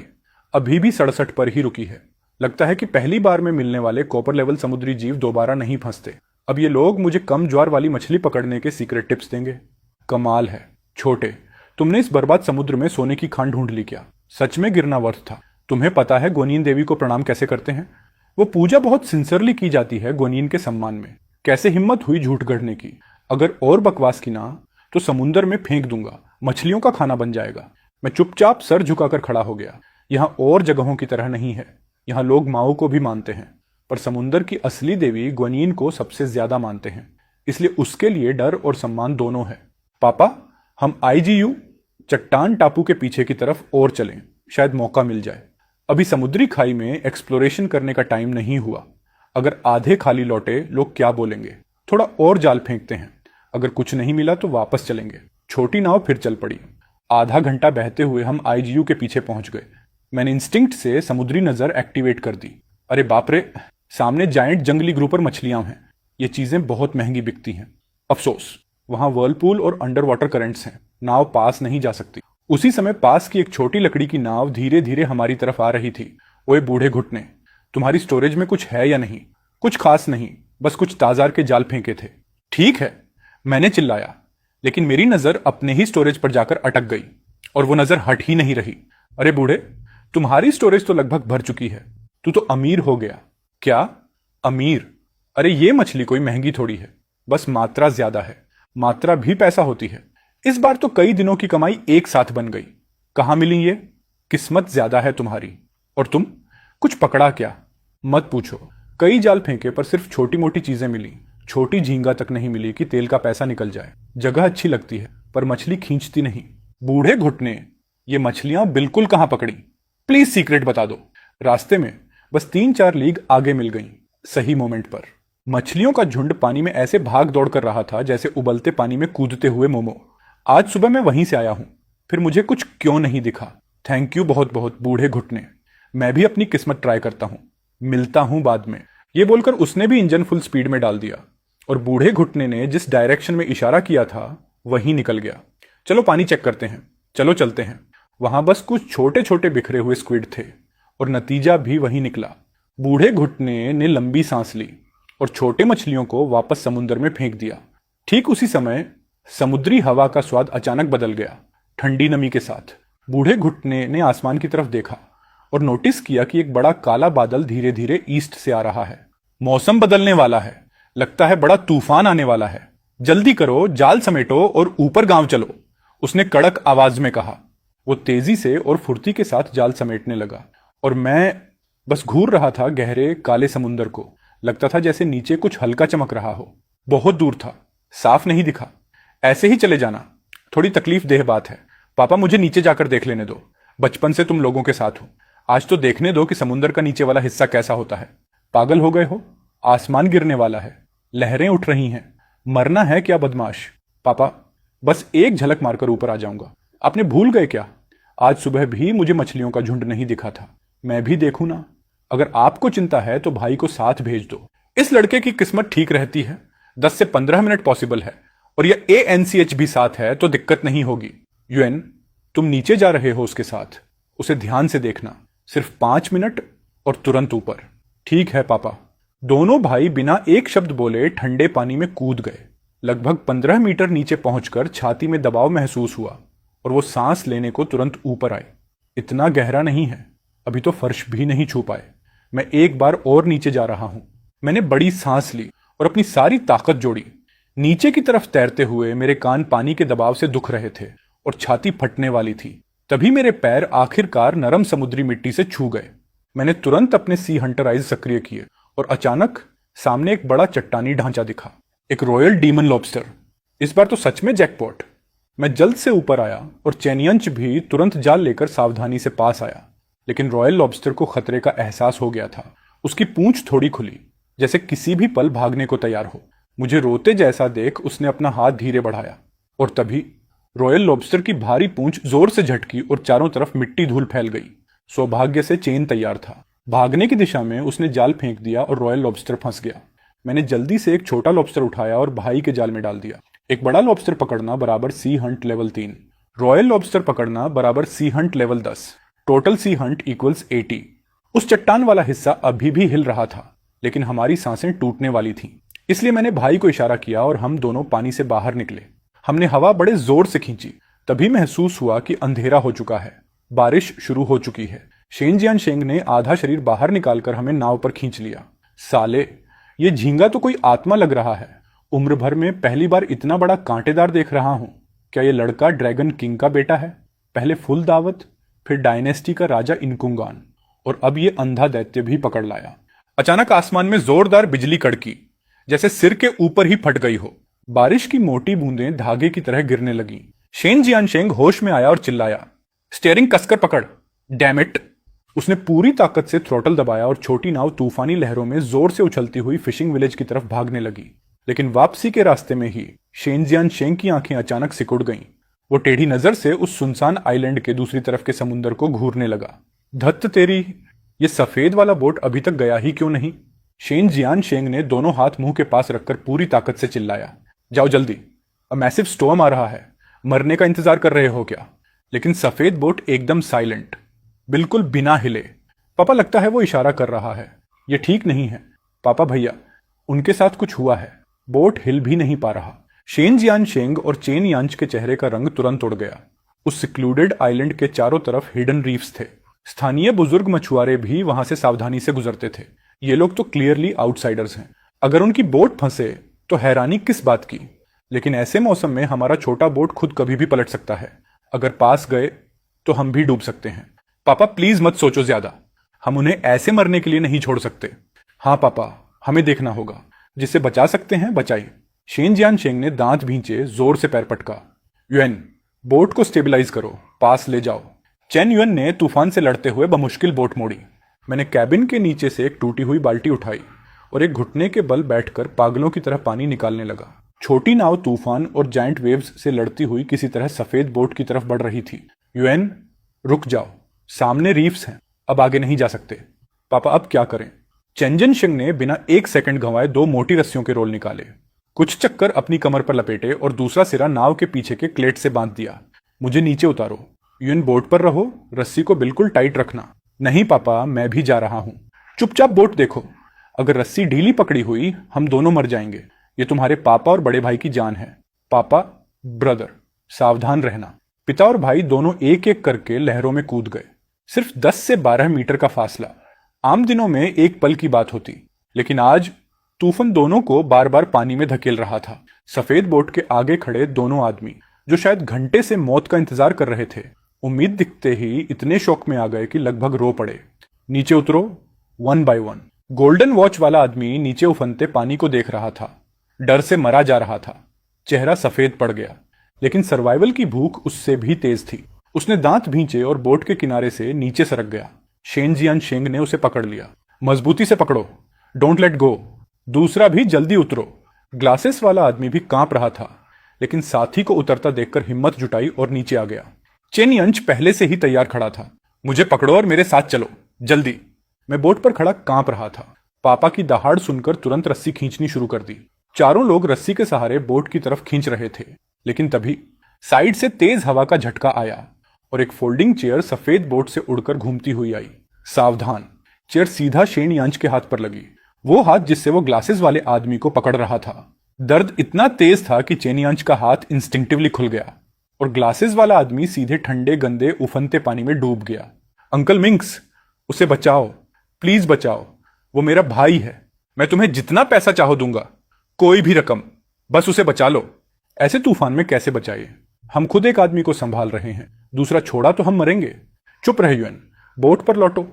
अभी भी 67 पर ही रुकी है। लगता है कि पहली बार में मिलने वाले कॉपर लेवल समुद्री जीव दोबारा नहीं फंसते। अब ये लोग मुझे कम ज्वार वाली मछली पकड़ने के सीक्रेट टिप्स देंगे। कमाल है छोटे, तुमने इस बर्बाद समुद्र में सोने की खान ढूंढ ली क्या? सच में गिरना वर्थ था। तुम्हें पता है गोनियन देवी को प्रणाम कैसे करते हैं? वो पूजा बहुत सिंसियरली की जाती है गोनियन के सम्मान में। कैसे हिम्मत हुई झूठ गढ़ने की? अगर और बकवास की ना तो समुद्र में फेंक दूंगा, मछलियों का खाना बन जाएगा। मैं चुपचाप सर झुकाकर खड़ा हो गया। यहाँ और जगहों की तरह नहीं है। यहाँ लोग माओ को भी मानते हैं, पर समुद्र की असली देवी ग्वेनिन को सबसे ज्यादा मानते हैं, इसलिए उसके लिए डर और सम्मान दोनों है। पापा, हम IGU चट्टान टापू के पीछे की तरफ और चलें, शायद मौका मिल जाए। अभी समुद्री खाई में एक्सप्लोरेशन करने का टाइम नहीं हुआ। अगर आधे खाली लौटे लोग क्या बोलेंगे? थोड़ा और जाल फेंकते हैं, अगर कुछ नहीं मिला तो वापस चलेंगे। छोटी नाव फिर चल पड़ी। आधा घंटा बहते हुए हम IGU के पीछे पहुंच गए। मैंने इंस्टिंक्ट से समुद्री नजर एक्टिवेट कर दी। अरे बाप रे, सामने जायंट जंगली ग्रुपर मछलियां हैं। ये चीजें बहुत महंगी बिकती हैं। अफसोस, वहां वर्लपूल और अंडर वाटर करंट्स हैं, नाव पास नहीं जा सकती। उसी समय पास की एक छोटी लकड़ी की नाव धीरे धीरे हमारी तरफ आ रही थी। ओए बूढ़े घुटने, तुम्हारी स्टोरेज में कुछ है या नहीं? कुछ खास नहीं, बस कुछ ताजार के जाल फेंके थे। ठीक है, मैंने चिल्लाया, लेकिन मेरी नजर अपने ही स्टोरेज पर जाकर अटक गई और वो नजर हट ही नहीं रही। अरे बूढ़े, तुम्हारी स्टोरेज तो लगभग भर चुकी है, तू तो अमीर हो गया। क्या अमीर? अरे ये मछली कोई महंगी थोड़ी है, बस मात्रा ज्यादा है। मात्रा भी पैसा होती है। इस बार तो कई दिनों की कमाई एक साथ बन गई। कहां मिली ये? किस्मत ज्यादा है तुम्हारी। और तुम कुछ पकड़ा क्या? मत पूछो, कई जाल फेंके पर सिर्फ छोटी मोटी चीजें मिली। छोटी झींगा तक नहीं मिली कि तेल का पैसा निकल जाए। जगह अच्छी लगती है पर मछली खींचती नहीं। बूढ़े घुटने, ये मछलियां बिल्कुल कहां पकड़ी? प्लीज सीक्रेट बता दो। रास्ते में बस 3-4 लीग आगे मिल गई, सही मोमेंट पर। मछलियों का झुंड पानी में ऐसे भाग दौड़ कर रहा था जैसे उबलते पानी में कूदते हुए मोमो। आज सुबह मैं वहीं से आया हूं, फिर मुझे कुछ क्यों नहीं दिखा? थैंक यू बहुत बहुत बूढ़े घुटने। मैं भी अपनी किस्मत ट्राई करता हूं, मिलता हूं बाद में। ये बोलकर उसने भी इंजन फुल स्पीड में डाल दिया और बूढ़े घुटने ने जिस डायरेक्शन में इशारा किया था वहीं निकल गया। चलो पानी चेक करते हैं, चलो चलते हैं। वहां बस कुछ छोटे छोटे बिखरे हुए स्क्विड थे और नतीजा भी वही निकला। बूढ़े घुटने ने लंबी सांस ली और छोटे मछलियों को वापस समुद्र में फेंक दिया। ठीक उसी समय समुद्री हवा का स्वाद अचानक बदल गया, ठंडी नमी के साथ। बूढ़े घुटने ने आसमान की तरफ देखा और नोटिस किया कि एक बड़ा काला बादल धीरे धीरे ईस्ट से आ रहा है। मौसम बदलने वाला है, लगता है बड़ा तूफान आने वाला है। जल्दी करो, जाल समेटो और ऊपर गांव चलो, उसने कड़क आवाज में कहा। वो तेजी से और फुर्ती के साथ जाल समेटने लगा और मैं बस घूर रहा था गहरे काले समुद्र को। लगता था जैसे नीचे कुछ हल्का चमक रहा हो। बहुत दूर था, साफ नहीं दिखा। ऐसे ही चले जाना, थोड़ी तकलीफ देह बात है। पापा, मुझे नीचे जाकर देख लेने दो। बचपन से तुम लोगों के साथ हो, आज तो देखने दो कि समुद्र का नीचे वाला हिस्सा कैसा होता है। पागल हो गए हो? आसमान गिरने वाला है, लहरें उठ रही हैं। मरना है क्या बदमाश? पापा, बस एक झलक मारकर ऊपर आ जाऊंगा। आपने भूल गए क्या? आज सुबह भी मुझे मछलियों का झुंड नहीं दिखा था। मैं भी देखूं ना। अगर आपको चिंता है तो भाई को साथ भेज दो। इस लड़के की किस्मत ठीक रहती है, 10 से 15 मिनट पॉसिबल है और यह ANCH भी साथ है तो दिक्कत नहीं होगी। यूएन, तुम नीचे जा रहे हो उसके साथ, उसे ध्यान से देखना। सिर्फ 5 मिनट और तुरंत ऊपर। ठीक है पापा। दोनों भाई बिना एक शब्द बोले ठंडे पानी में कूद गए। लगभग 15 मीटर नीचे पहुंचकर छाती में दबाव महसूस हुआ और वो सांस लेने को तुरंत ऊपर आए। इतना गहरा नहीं है, अभी तो फर्श भी नहीं छू पाए। मैं एक बार और नीचे जा रहा हूं। मैंने बड़ी सांस ली और अपनी सारी ताकत जोड़ी। नीचे की तरफ तैरते हुए मेरे कान पानी के दबाव से दुख रहे थे और छाती फटने वाली थी। तभी मेरे पैर आखिरकार नरम समुद्री मिट्टी से छू गए। मैंने तुरंत अपने सी हंटर आइज सक्रिय किए और अचानक सामने एक बड़ा चट्टानी ढांचा दिखा, एक रॉयल डीमन लॉबस्टर। इस बार तो सच में जैकपॉट। मैं जल्द से ऊपर आया और चैनियंच भी तुरंत जाल लेकर सावधानी से पास आया। लेकिन रॉयल लॉबस्टर को खतरे का एहसास हो गया था। उसकी पूंछ थोड़ी खुली, जैसे किसी भी पल भागने को तैयार हो। मुझे रोते जैसा देख उसने अपना हाथ धीरे बढ़ाया और तभी रॉयल लॉबस्टर की भारी पूंछ जोर से झटकी और चारों तरफ मिट्टी धूल फैल गई। सौभाग्य से चेन तैयार था। भागने की दिशा में उसने जाल फेंक दिया और रॉयल लॉबस्टर फंस गया। मैंने जल्दी से एक छोटा लॉबस्टर उठाया और भाई के जाल में डाल दिया। एक बड़ा लॉबस्टर पकड़ना बराबर sea hunt level 3, royal lobster पकड़ना बराबर sea hunt level 10, total sea hunt equals 80। उस चट्टान वाला हिस्सा अभी भी हिल रहा था, लेकिन हमारी सांसें टूटने वाली थीं। इसलिए मैंने भाई को इशारा किया और हम दोनों पानी से बाहर निकले। हमने हवा बड़े जोर से खींची। तभी महसूस हुआ कि अंधेरा हो चुका है, बारिश शुरू हो चुकी है। शेन जियानशेंग ने आधा शरीर बाहर निकालकर हमें नाव पर खींच लिया। साले, ये झींगा तो कोई आत्मा लग रहा है। उम्र भर में पहली बार इतना बड़ा कांटेदार देख रहा हूं। क्या ये लड़का ड्रैगन किंग का बेटा है? पहले फुल दावत, फिर डायनेस्टी का राजा इनकुंगान, और अब ये अंधा दैत्य भी पकड़ लाया। अचानक आसमान में जोरदार बिजली कड़की, जैसे सिर के ऊपर ही फट गई हो। बारिश की मोटी बूंदें धागे की तरह गिरने लगीं। शेन जियानशेंग होश में आया और चिल्लाया, स्टीयरिंग कसकर पकड़, डैम इट। उसने पूरी ताकत से थ्रोटल दबाया और छोटी नाव तूफानी लहरों में जोर से उछलती हुई फिशिंग विलेज की तरफ भागने लगी। लेकिन वापसी के रास्ते में ही शेन जियानशेंग की आंखें अचानक सिकुड़ गईं। वो टेढ़ी नजर से उस सुनसान आइलैंड के दूसरी तरफ के समुद्र को घूरने लगा। धत्त तेरी, ये सफेद वाला बोट अभी तक गया ही क्यों नहीं? शेन जियानशेंग ने दोनों हाथ मुंह के पास रखकर पूरी ताकत से चिल्लाया, जाओ जल्दी, अ मैसिव स्टॉर्म आ रहा है। मरने का इंतजार कर रहे हो क्या? लेकिन सफेद बोट एकदम साइलेंट, बिल्कुल बिना हिले। पापा, लगता है वो इशारा कर रहा है। ये ठीक नहीं है पापा भैया, उनके साथ कुछ हुआ है। बोट हिल भी नहीं पा रहा। शेन जियानशेंग और चेन यांच के चेहरे का रंग तुरंत उड़ गया। उस सिक्लूडेड आइलैंड के चारों तरफ हिडन रीफ्स थे। स्थानीय बुजुर्ग मछुआरे भी वहां से सावधानी से गुजरते थे। ये लोग तो क्लियरली आउटसाइडर्स हैं। अगर उनकी बोट फंसे तो हैरानी किस बात की? लेकिन ऐसे मौसम में हमारा छोटा बोट खुद कभी भी पलट सकता है। अगर पास गए तो हम भी डूब सकते हैं। पापा प्लीज मत सोचो ज्यादा, हम उन्हें ऐसे मरने के लिए नहीं छोड़ सकते। हाँ पापा, हमें देखना होगा, जिससे बचा सकते हैं बचाइए। शेन जियानशेंग ने दांत भींचे, जोर से पैर पटका। युएन, बोट को स्टेबलाइज करो, पास ले जाओ। चेन युएन ने तूफान से लड़ते हुए बमुश्किल बोट मोड़ी। मैंने कैबिन के नीचे से एक टूटी हुई बाल्टी उठाई और एक घुटने के बल बैठकर पागलों की तरह पानी निकालने लगा। छोटी नाव तूफान और जायंट वेव्स से लड़ती हुई किसी तरह सफेद बोट की तरफ बढ़ रही थी। युएन, रुक जाओ, सामने रीफ्स हैं, अब आगे नहीं जा सकते। पापा, अब क्या करें? चेंजन शिंग ने बिना एक सेकंड गंवाए 2 मोटी रस्सियों के रोल निकाले, कुछ चक्कर अपनी कमर पर लपेटे और दूसरा सिरा नाव के पीछे के क्लेट से बांध दिया। मुझे नीचे उतारो। युएन, बोट पर रहो, रस्सी को बिल्कुल टाइट रखना। नहीं पापा, मैं भी जा रहा हूं। चुपचाप बोट देखो, अगर रस्सी ढीली पकड़ी हुई हम दोनों मर जाएंगे। ये तुम्हारे पापा और बड़े भाई की जान है। पापा, ब्रदर, सावधान रहना। पिता और भाई दोनों एक एक करके लहरों में कूद गए। सिर्फ 10 से 12 मीटर का फासला। आम दिनों में एक पल की बात होती, लेकिन आज तूफान दोनों को बार बार पानी में धकेल रहा था। सफेद बोट के आगे खड़े दोनों आदमी, जो शायद घंटे से मौत का इंतजार कर रहे थे, उम्मीद दिखते ही इतने शौक में आ गए कि लगभग रो पड़े। नीचे उतरो, 1 बाय 1। गोल्डन वॉच वाला आदमी नीचे उफनते पानी को देख रहा था। डर से मरा जा रहा था, चेहरा सफेद पड़ गया, लेकिन सर्वाइवल की भूख उससे भी तेज थी। उसने दांत भींचे और बोट के किनारे से नीचे सरक गया। शेन जियानशेंग ने उसे पकड़ लिया। मजबूती से पकड़ो, डोंट लेट गो। दूसरा भी, जल्दी उतरो। ग्लासेस वाला आदमी भी कांप रहा था, लेकिन साथी को उतरता देखकर हिम्मत जुटाई और नीचे आ गया। चेन यंच पहले से ही तैयार खड़ा था। मुझे पकड़ो और मेरे साथ चलो, जल्दी। मैं बोट पर खड़ा कांप रहा था। पापा की दहाड़ सुनकर तुरंत रस्सी खींचनी शुरू कर दी। चारों लोग रस्सी के सहारे बोट की तरफ खींच रहे थे, लेकिन तभी साइड से तेज हवा का झटका आया और एक फोल्डिंग चेयर सफेद बोट से उड़कर घूमती हुई आई। सावधान, चेयर सीधा शेन यांच के हाथ पर लगी, वो हाथ जिससे वो ग्लासेस वाले आदमी को पकड़ रहा था। दर्द इतना तेज था कि चेनियांच का हाथ इंस्टिंक्टिवली खुल गया और ग्लासेस वाला आदमी सीधे ठंडे गंदे उफनते पानी में डूब गया। अंकल मिंग्स, उसे बचाओ, प्लीज बचाओ, वो मेरा भाई है, मैं तुम्हें जितना पैसा चाहो दूंगा, कोई भी रकम, बस उसे बचा लो। ऐसे तूफान में कैसे बचाइए? हम खुद एक आदमी को संभाल रहे हैं, दूसरा छोड़ा तो हम मरेंगे। चुप रहे युएन, बोट पर लौटो।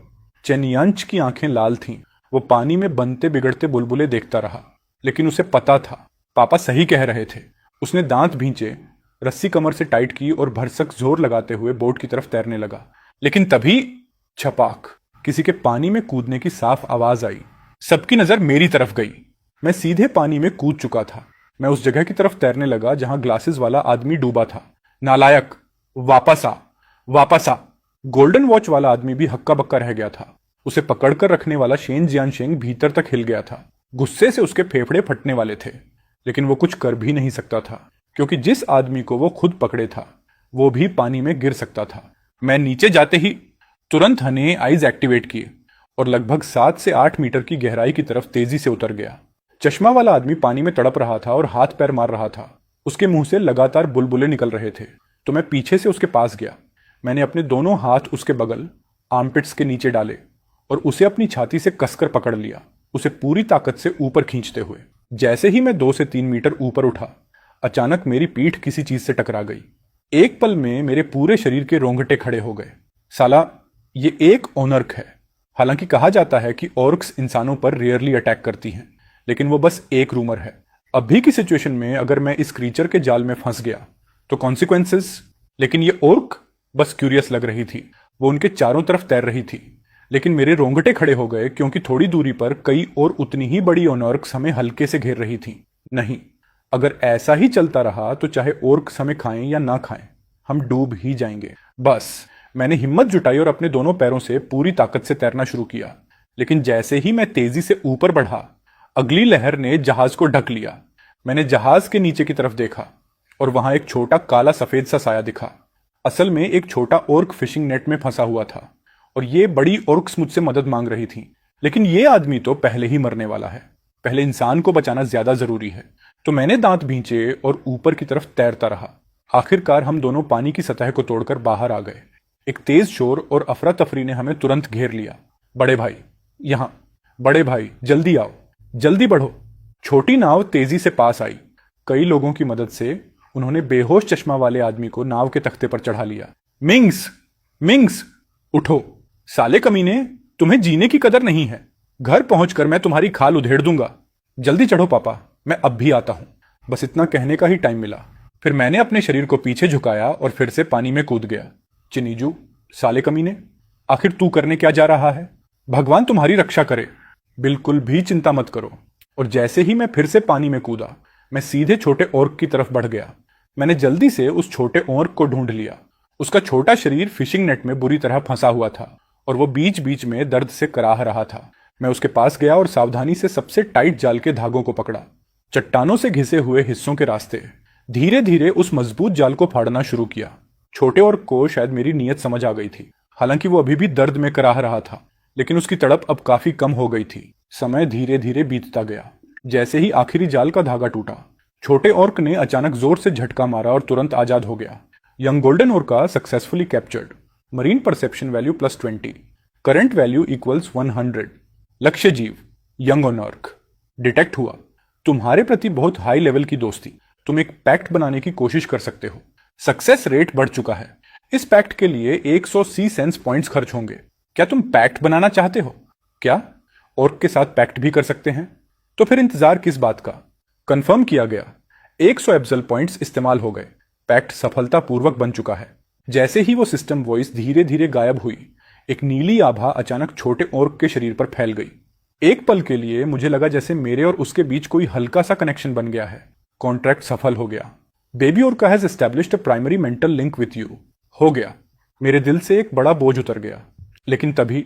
चेनियांच की आंखें लाल थीं, वो पानी में बनते बिगड़ते बुलबुले देखता रहा, लेकिन उसे पता था पापा सही कह रहे थे। उसने दांत भींचे, रस्सी कमर से टाइट की और भरसक जोर लगाते हुए बोट की तरफ तैरने लगा। लेकिन तभी छपाक, किसी के पानी में कूदने की साफ आवाज आई। सबकी नजर मेरी तरफ गई। मैं सीधे पानी में कूद चुका था। मैं उस जगह की तरफ तैरने लगा जहां ग्लासेस वाला आदमी डूबा था। नालायक, वापस आ, वापस आ। गोल्डन वॉच वाला आदमी भी हक्का बक्का रह गया था। उसे पकड़कर रखने वाला शेन जियानशेंग भीतर तक हिल गया था। गुस्से से उसके फेफड़े फटने वाले थे, लेकिन वो कुछ कर भी नहीं सकता था, क्योंकि जिस आदमी को वो खुद पकड़े था वो भी पानी में गिर सकता था। मैं नीचे जाते ही तुरंत हने आइज एक्टिवेट किए और लगभग 7 से 8 मीटर की गहराई की तरफ तेजी से उतर गया। चश्मा वाला आदमी पानी में तड़प रहा था और हाथ पैर मार रहा था। उसके मुंह से लगातार बुलबुले निकल रहे थे, तो मैं पीछे से उसके पास गया। मैंने अपने दोनों हाथ उसके बगल आर्मपिट्स के नीचे डाले और उसे अपनी छाती से कसकर पकड़ लिया, उसे पूरी ताकत से ऊपर खींचते हुए। जैसे ही मैं 2 से 3 मीटर ऊपर उठा, अचानक मेरी पीठ किसी चीज से टकरा गई। एक पल में मेरे पूरे शरीर के रोंगटे खड़े हो गए। साला, ये एक ओनर्क है। हालांकि कहा जाता है कि ऑर्क्स इंसानों पर रेयरली अटैक करती हैं, लेकिन वो बस एक रूमर है। अभी की सिचुएशन में अगर मैं इस क्रीचर के जाल में फंस गया तो कॉन्सिक्वेंसेस। लेकिन ये ऑर्क बस क्यूरियस लग रही थी। वो उनके चारों तरफ तैर रही थी, लेकिन मेरे रोंगटे खड़े हो गए, क्योंकि थोड़ी दूरी पर कई और उतनी ही बड़ी ओनर्क्स हमें हल्के से घेर रही थी। नहीं, अगर ऐसा ही चलता रहा तो चाहे ऑर्क्स हमें खाएं या ना खाएं, हम डूब ही जाएंगे। बस मैंने हिम्मत जुटाई और अपने दोनों पैरों से पूरी ताकत से तैरना शुरू किया। लेकिन जैसे ही मैं तेजी से ऊपर बढ़ा, अगली लहर ने जहाज को ढक लिया। मैंने जहाज के नीचे की तरफ देखा और वहां एक छोटा काला सफेद सा साया दिखा। असल में एक छोटा ऑर्क फिशिंग नेट में फंसा हुआ था और ये बड़ी ऑर्क्स मुझसे मदद मांग रही थी। लेकिन ये आदमी तो पहले ही मरने वाला है, पहले इंसान को बचाना ज्यादा जरूरी है। तो मैंने दांत भींचे और ऊपर की तरफ तैरता रहा। आखिरकार हम दोनों पानी की सतह को तोड़कर बाहर आ गए। एक तेज शोर और अफरा तफरी ने हमें तुरंत घेर लिया। बड़े भाई, यहां, बड़े भाई, जल्दी आओ, जल्दी बढ़ो। छोटी नाव तेजी से पास आई। कई लोगों की मदद से उन्होंने बेहोश चश्मा वाले आदमी को नाव के तख्ते पर चढ़ा लिया। मिंग्स, मिंग्स, उठो। साले कमीने, तुम्हें जीने की कदर नहीं है। घर पहुंचकर मैं तुम्हारी खाल उधेड़ दूंगा। जल्दी चढ़ो पापा, मैं अब भी आता हूं। बस इतना कहने का ही टाइम मिला। फिर मैंने अपने शरीर को पीछे झुकाया और फिर से पानी में कूद गया। चिनीजू, साले कमीने, आखिर तू करने क्या जा रहा है? भगवान तुम्हारी रक्षा करे। बिल्कुल भी चिंता मत करो। और जैसे ही मैं फिर से पानी में कूदा, मैं सीधे छोटे ऑर्क की तरफ बढ़ गया। मैंने जल्दी से उस छोटे ऑर्क को ढूंढ लिया। उसका छोटा शरीर फिशिंग नेट में बुरी तरह फंसा हुआ था और वो बीच बीच में दर्द से कराह रहा था। मैं उसके पास गया और सावधानी से सबसे टाइट जाल के धागों को पकड़ा। चट्टानों से घिसे हुए हिस्सों के रास्ते धीरे धीरे उस मजबूत जाल को फाड़ना शुरू किया। छोटे ऑर्क को शायद मेरी नीयत समझ आ गई थी। हालांकि वो अभी भी दर्द में कराह रहा था, लेकिन उसकी तड़प अब काफी कम हो गई थी। समय धीरे धीरे बीतता गया। जैसे ही आखिरी जाल का धागा टूटा, छोटे ऑर्क ने अचानक जोर से झटका मारा और तुरंत आजाद हो गया। Young golden orca successfully captured. Marine perception value +20, current value equals 100। लक्ष्य जीव यंग ऑर्क डिटेक्ट हुआ। तुम्हारे प्रति बहुत हाई लेवल की दोस्ती। तुम एक पैक्ट बनाने की कोशिश कर सकते हो। सक्सेस रेट बढ़ चुका है। इस पैक्ट के लिए 100 सी सेंस पॉइंट्स खर्च होंगे। क्या तुम पैक्ट बनाना चाहते हो? क्या ऑर्क के साथ पैक्ट भी कर सकते हैं? तो फिर इंतजार किस बात का? कंफर्म किया गया। 100 एब्जल पॉइंट्स इस्तेमाल हो गए। पैक्ट सफलतापूर्वक बन चुका है। जैसे ही वो सिस्टम वॉइस धीरे धीरे गायब हुई, एक नीली आभा अचानक छोटे ऑर्क के शरीर पर फैल गई। एक पल के लिए मुझे लगा जैसे मेरे और उसके बीच कोई हल्का सा कनेक्शन बन गया है। कॉन्ट्रैक्ट सफल हो गया। Baby orca has established a primary mental link with you. हो गया। मेरे दिल से एक बड़ा बोझ उतर गया। लेकिन तभी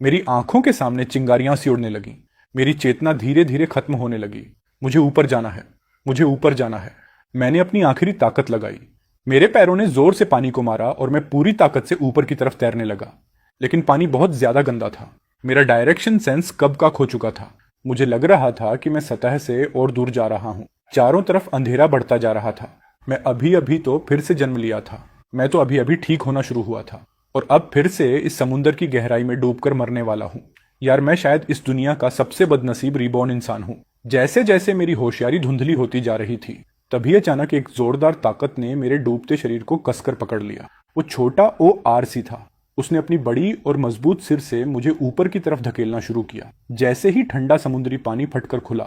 मेरी आंखों के सामने चिंगारियां सी उड़ने लगी। मेरी चेतना धीरे धीरे खत्म होने लगी। मुझे ऊपर जाना है, मुझे ऊपर जाना है। मैंने अपनी आखिरी ताकत लगाई। मेरे पैरों ने जोर से पानी को मारा और मैं पूरी ताकत से ऊपर की तरफ तैरने लगा। लेकिन पानी बहुत ज्यादा गंदा था। मेरा डायरेक्शन सेंस कब का खो चुका था। मुझे लग रहा था कि मैं सतह से और दूर जा रहा हूँ। चारों तरफ अंधेरा बढ़ता जा रहा था। मैं अभी अभी तो फिर से जन्म लिया था। मैं तो अभी अभी ठीक होना शुरू हुआ था और अब फिर से इस समुंदर की गहराई में डूबकर मरने वाला हूँ। यार, मैं शायद इस दुनिया का सबसे बदनसीब रिबॉर्न इंसान हूँ। जैसे जैसे मेरी होशियारी धुंधली होती जा रही थी, तभी अचानक एक जोरदार ताकत ने मेरे डूबते शरीर को कसकर पकड़ लिया। वो छोटा ORC था। उसने अपनी बड़ी और मजबूत सिर से मुझे ऊपर की तरफ धकेलना शुरू किया। जैसे ही ठंडा समुद्री पानी फटकर खुला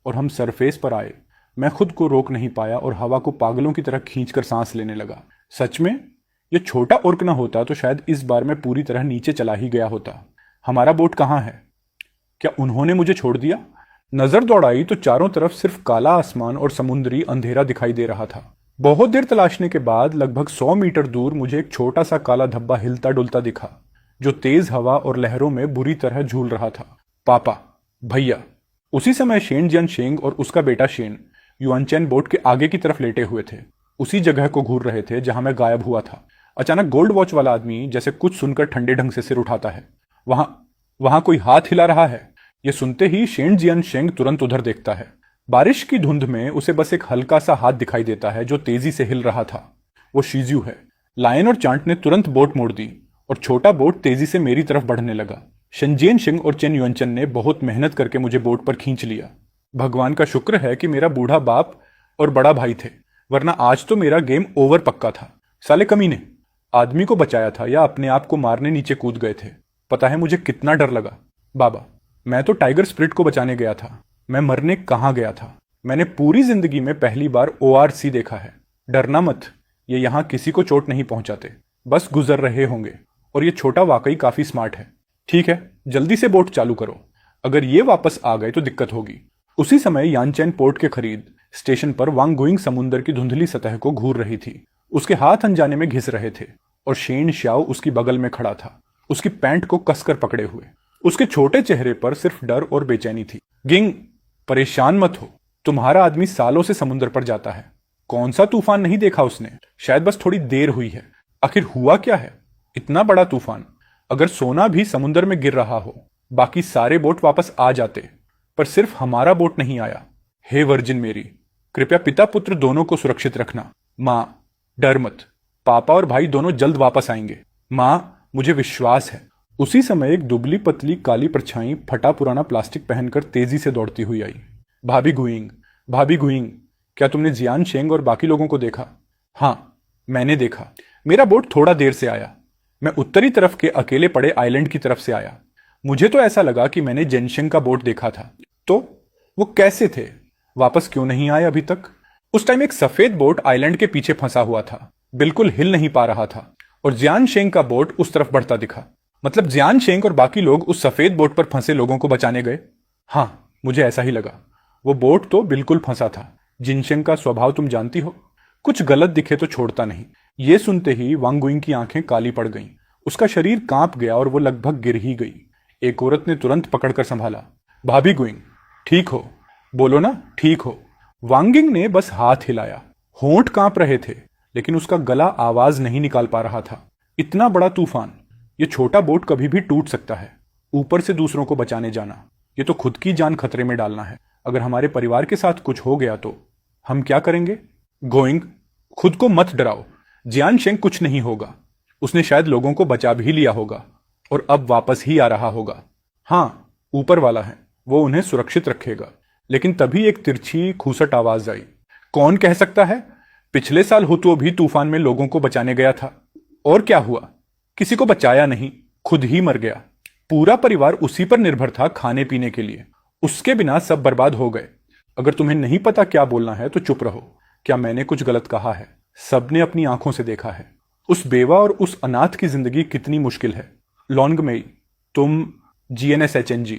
और हम सरफेस पर आए, मैं खुद को रोक नहीं पाया और हवा को पागलों की तरह खींचकर सांस लेने लगा। सच में, यह छोटा ओर्क ना होता तो शायद इस बार मैं पूरी तरह नीचे चला ही गया होता। हमारा बोट कहाँ है? क्या उन्होंने मुझे छोड़ दिया? नजर दौड़ाई तो चारों तरफ सिर्फ काला आसमान और समुद्री अंधेरा दिखाई दे रहा था। बहुत देर तलाशने के बाद लगभग 100 मीटर दूर मुझे एक छोटा सा काला धब्बा हिलता डुलता दिखा, जो तेज हवा और लहरों में बुरी तरह झूल रहा था। पापा, भैया। उसी समय शेन जियानशेंग और उसका बेटा शेन युआनचेन बोट के आगे की तरफ लेटे हुए थे। उसी जगह को घूर रहे थे जहां मैं गायब हुआ था। अचानक गोल्ड वॉच वाला आदमी जैसे कुछ सुनकर ठंडे ढंग से सिर उठाता है। वहां कोई हाथ हिला रहा है। यह सुनते ही शेन जियानशेंग तुरंत उधर देखता है। बारिश की धुंध में उसे बस एक हल्का सा हाथ दिखाई देता है जो तेजी से हिल रहा था। वो शीज्यू है। लायन और चांट ने तुरंत बोट मोड़ दी और छोटा बोट तेजी से मेरी तरफ बढ़ने लगा। शेनजियन शिंग और चेन युएनचन ने बहुत मेहनत करके मुझे बोट पर खींच लिया। भगवान का शुक्र है कि मेरा बूढ़ा बाप और बड़ा भाई थे, वरना आज तो मेरा गेम ओवर पक्का था। साले कमीने, आदमी को बचाया था या अपने आप को मारने नीचे कूद गए थे? पता है मुझे कितना डर लगा। बाबा, मैं तो टाइगर स्प्रिट को बचाने गया था। मैं मरने कहाँ गया था? मैंने पूरी जिंदगी में पहली बार ORC देखा है। डरना मत, ये यहाँ किसी को चोट नहीं पहुंचाते, बस गुजर रहे होंगे। और ये छोटा वाकई काफी स्मार्ट है। ठीक है, जल्दी से बोट चालू करो, अगर ये वापस आ गए तो दिक्कत होगी। उसी समय यानचेन पोर्ट के करीब स्टेशन पर वांग गुइंग समुंदर की धुंधली सतह को घूर रही थी। उसके हाथ अनजाने में घिस रहे थे और शेन श्याओ उसकी बगल में खड़ा था, उसकी पैंट को कसकर पकड़े हुए। उसके छोटे चेहरे पर सिर्फ डर और बेचैनी थी। गिंग, परेशान मत हो, तुम्हारा आदमी सालों से समुद्र पर जाता है। कौन सा तूफान नहीं देखा उसने? शायद बस थोड़ी देर हुई है। आखिर हुआ क्या है? इतना बड़ा तूफान, अगर सोना भी समुद्र में गिर रहा हो, बाकी सारे बोट वापस आ जाते, पर सिर्फ हमारा बोट नहीं आया। हे वर्जिन मेरी, कृपया पिता पुत्र दोनों को सुरक्षित रखना। माँ, डर मत, पापा और भाई दोनों जल्द वापस आएंगे। माँ, मुझे विश्वास है। उसी समय एक दुबली पतली काली परछाई फटा पुराना प्लास्टिक पहनकर तेजी से दौड़ती हुई आई। भाभी गुइंग, भाभी गुइंग, क्या तुमने जियान शेंग और बाकी लोगों को देखा? हाँ, मैंने देखा। मेरा बोट थोड़ा देर से आया। मैं उत्तरी तरफ के अकेले पड़े आइलैंड की तरफ से आया। मुझे तो ऐसा लगा कि मैंने जेनशेंग का बोट देखा था। तो वो कैसे थे? वापस क्यों नहीं आए अभी तक? उस टाइम एक सफेद बोट आइलैंड के पीछे फंसा हुआ था, बिल्कुल हिल नहीं पा रहा था, और जियान शेंग का बोट उस तरफ बढ़ता दिखा। मतलब जियान शेंग और बाकी लोग उस सफेद बोट पर फंसे लोगों को बचाने गए। हाँ, मुझे ऐसा ही लगा। वो बोट तो बिल्कुल फंसा था। जिनशेंग का स्वभाव तुम जानती हो, कुछ गलत दिखे तो छोड़ता नहीं। ये सुनते ही वांग गुइंग की आंखें काली पड़ गईं। उसका शरीर कांप गया और वो लगभग गिर ही गई। एक औरत ने तुरंत पकड़कर संभाला। भाभी गुइंग, ठीक हो? बोलो ना, ठीक हो? वांगिंग ने बस हाथ हिलाया। होंठ कांप रहे थे, लेकिन उसका गला आवाज नहीं निकाल पा रहा था। इतना बड़ा तूफान, ये छोटा बोट कभी भी टूट सकता है। ऊपर से दूसरों को बचाने जाना, ये तो खुद की जान खतरे में डालना है। अगर हमारे परिवार के साथ कुछ हो गया तो हम क्या करेंगे? गोइंग, खुद को मत डराओ। जियान शेंग कुछ नहीं होगा। उसने शायद लोगों को बचा भी लिया होगा और अब वापस ही आ रहा होगा। हाँ, ऊपर वाला है, वो उन्हें सुरक्षित रखेगा। लेकिन तभी एक तिरछी खूसट आवाज आई। कौन कह सकता है? पिछले साल हुतुओ भी तूफान में लोगों को बचाने गया था, और क्या हुआ? किसी को बचाया नहीं, खुद ही मर गया। पूरा परिवार उसी पर निर्भर था खाने पीने के लिए। उसके बिना सब बर्बाद हो गए। अगर तुम्हें नहीं पता क्या बोलना है तो चुप रहो। क्या मैंने कुछ गलत कहा है? सबने अपनी आंखों से देखा है। उस बेवा और उस अनाथ की जिंदगी कितनी मुश्किल है। लॉन्गमेई, तुम, GNSHNG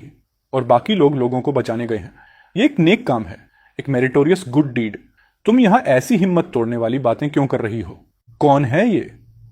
और बाकी लोगों को बचाने गए हैं। ये एक नेक काम है, एक मेरिटोरियस गुड डीड। तुम यहां ऐसी हिम्मत तोड़ने वाली बातें क्यों कर रही हो? कौन है ये?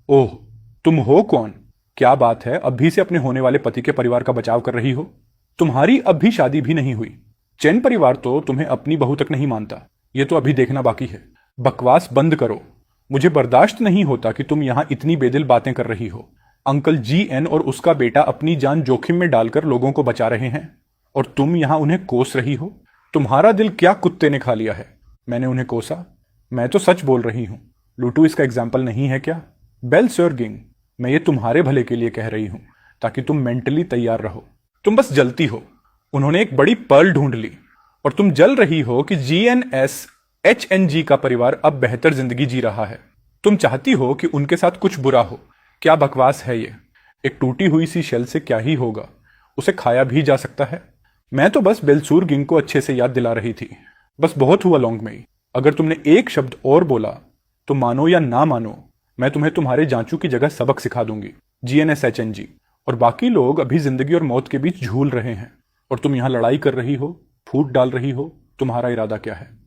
ओह, तुम हो कौन? क्या बात है, अभी से अपने होने वाले पति के परिवार का बचाव कर रही हो? तुम्हारी अब भी शादी भी नहीं हुई। चैन परिवार तो तुम्हें अपनी बहू तक नहीं मानता। ये तो अभी देखना बाकी है। बकवास बंद करो। मुझे बर्दाश्त नहीं होता कि तुम यहां इतनी बेदिल बातें कर रही हो। अंकल GN और उसका बेटा अपनी जान जोखिम में डालकर लोगों को बचा रहे हैं और तुम यहां उन्हें कोस रही हो। तुम्हारा दिल क्या कुत्ते ने खा लिया है? मैंने उन्हें कोसा? मैं तो सच बोल रही हूं। लूटू इसका एग्जाम्पल नहीं है क्या? बेल सर्गिंग, मैं ये तुम्हारे भले के लिए कह रही हूं, ताकि तुम मेंटली तैयार रहो। तुम बस जलती हो। उन्होंने एक बड़ी पर्ल ढूंढ ली और तुम जल रही हो कि GNSHNG का परिवार अब बेहतर जिंदगी जी रहा है। तुम चाहती हो कि उनके साथ कुछ बुरा हो। क्या बकवास है ये? एक टूटी हुई सी शेल से क्या ही होगा, उसे खाया भी जा सकता है। मैं तो बस बेलसूरगिंग को अच्छे से याद दिला रही थी। बस बहुत हुआ लॉन्गमेई। अगर तुमने एक शब्द और बोला तो मानो या ना मानो, मैं तुम्हें तुम्हारे जांचू की जगह सबक सिखा दूंगी। GNSHNG और बाकी लोग अभी जिंदगी और मौत के बीच झूल रहे हैं और तुम यहां लड़ाई कर रही हो, फूट डाल रही हो। तुम्हारा इरादा क्या है?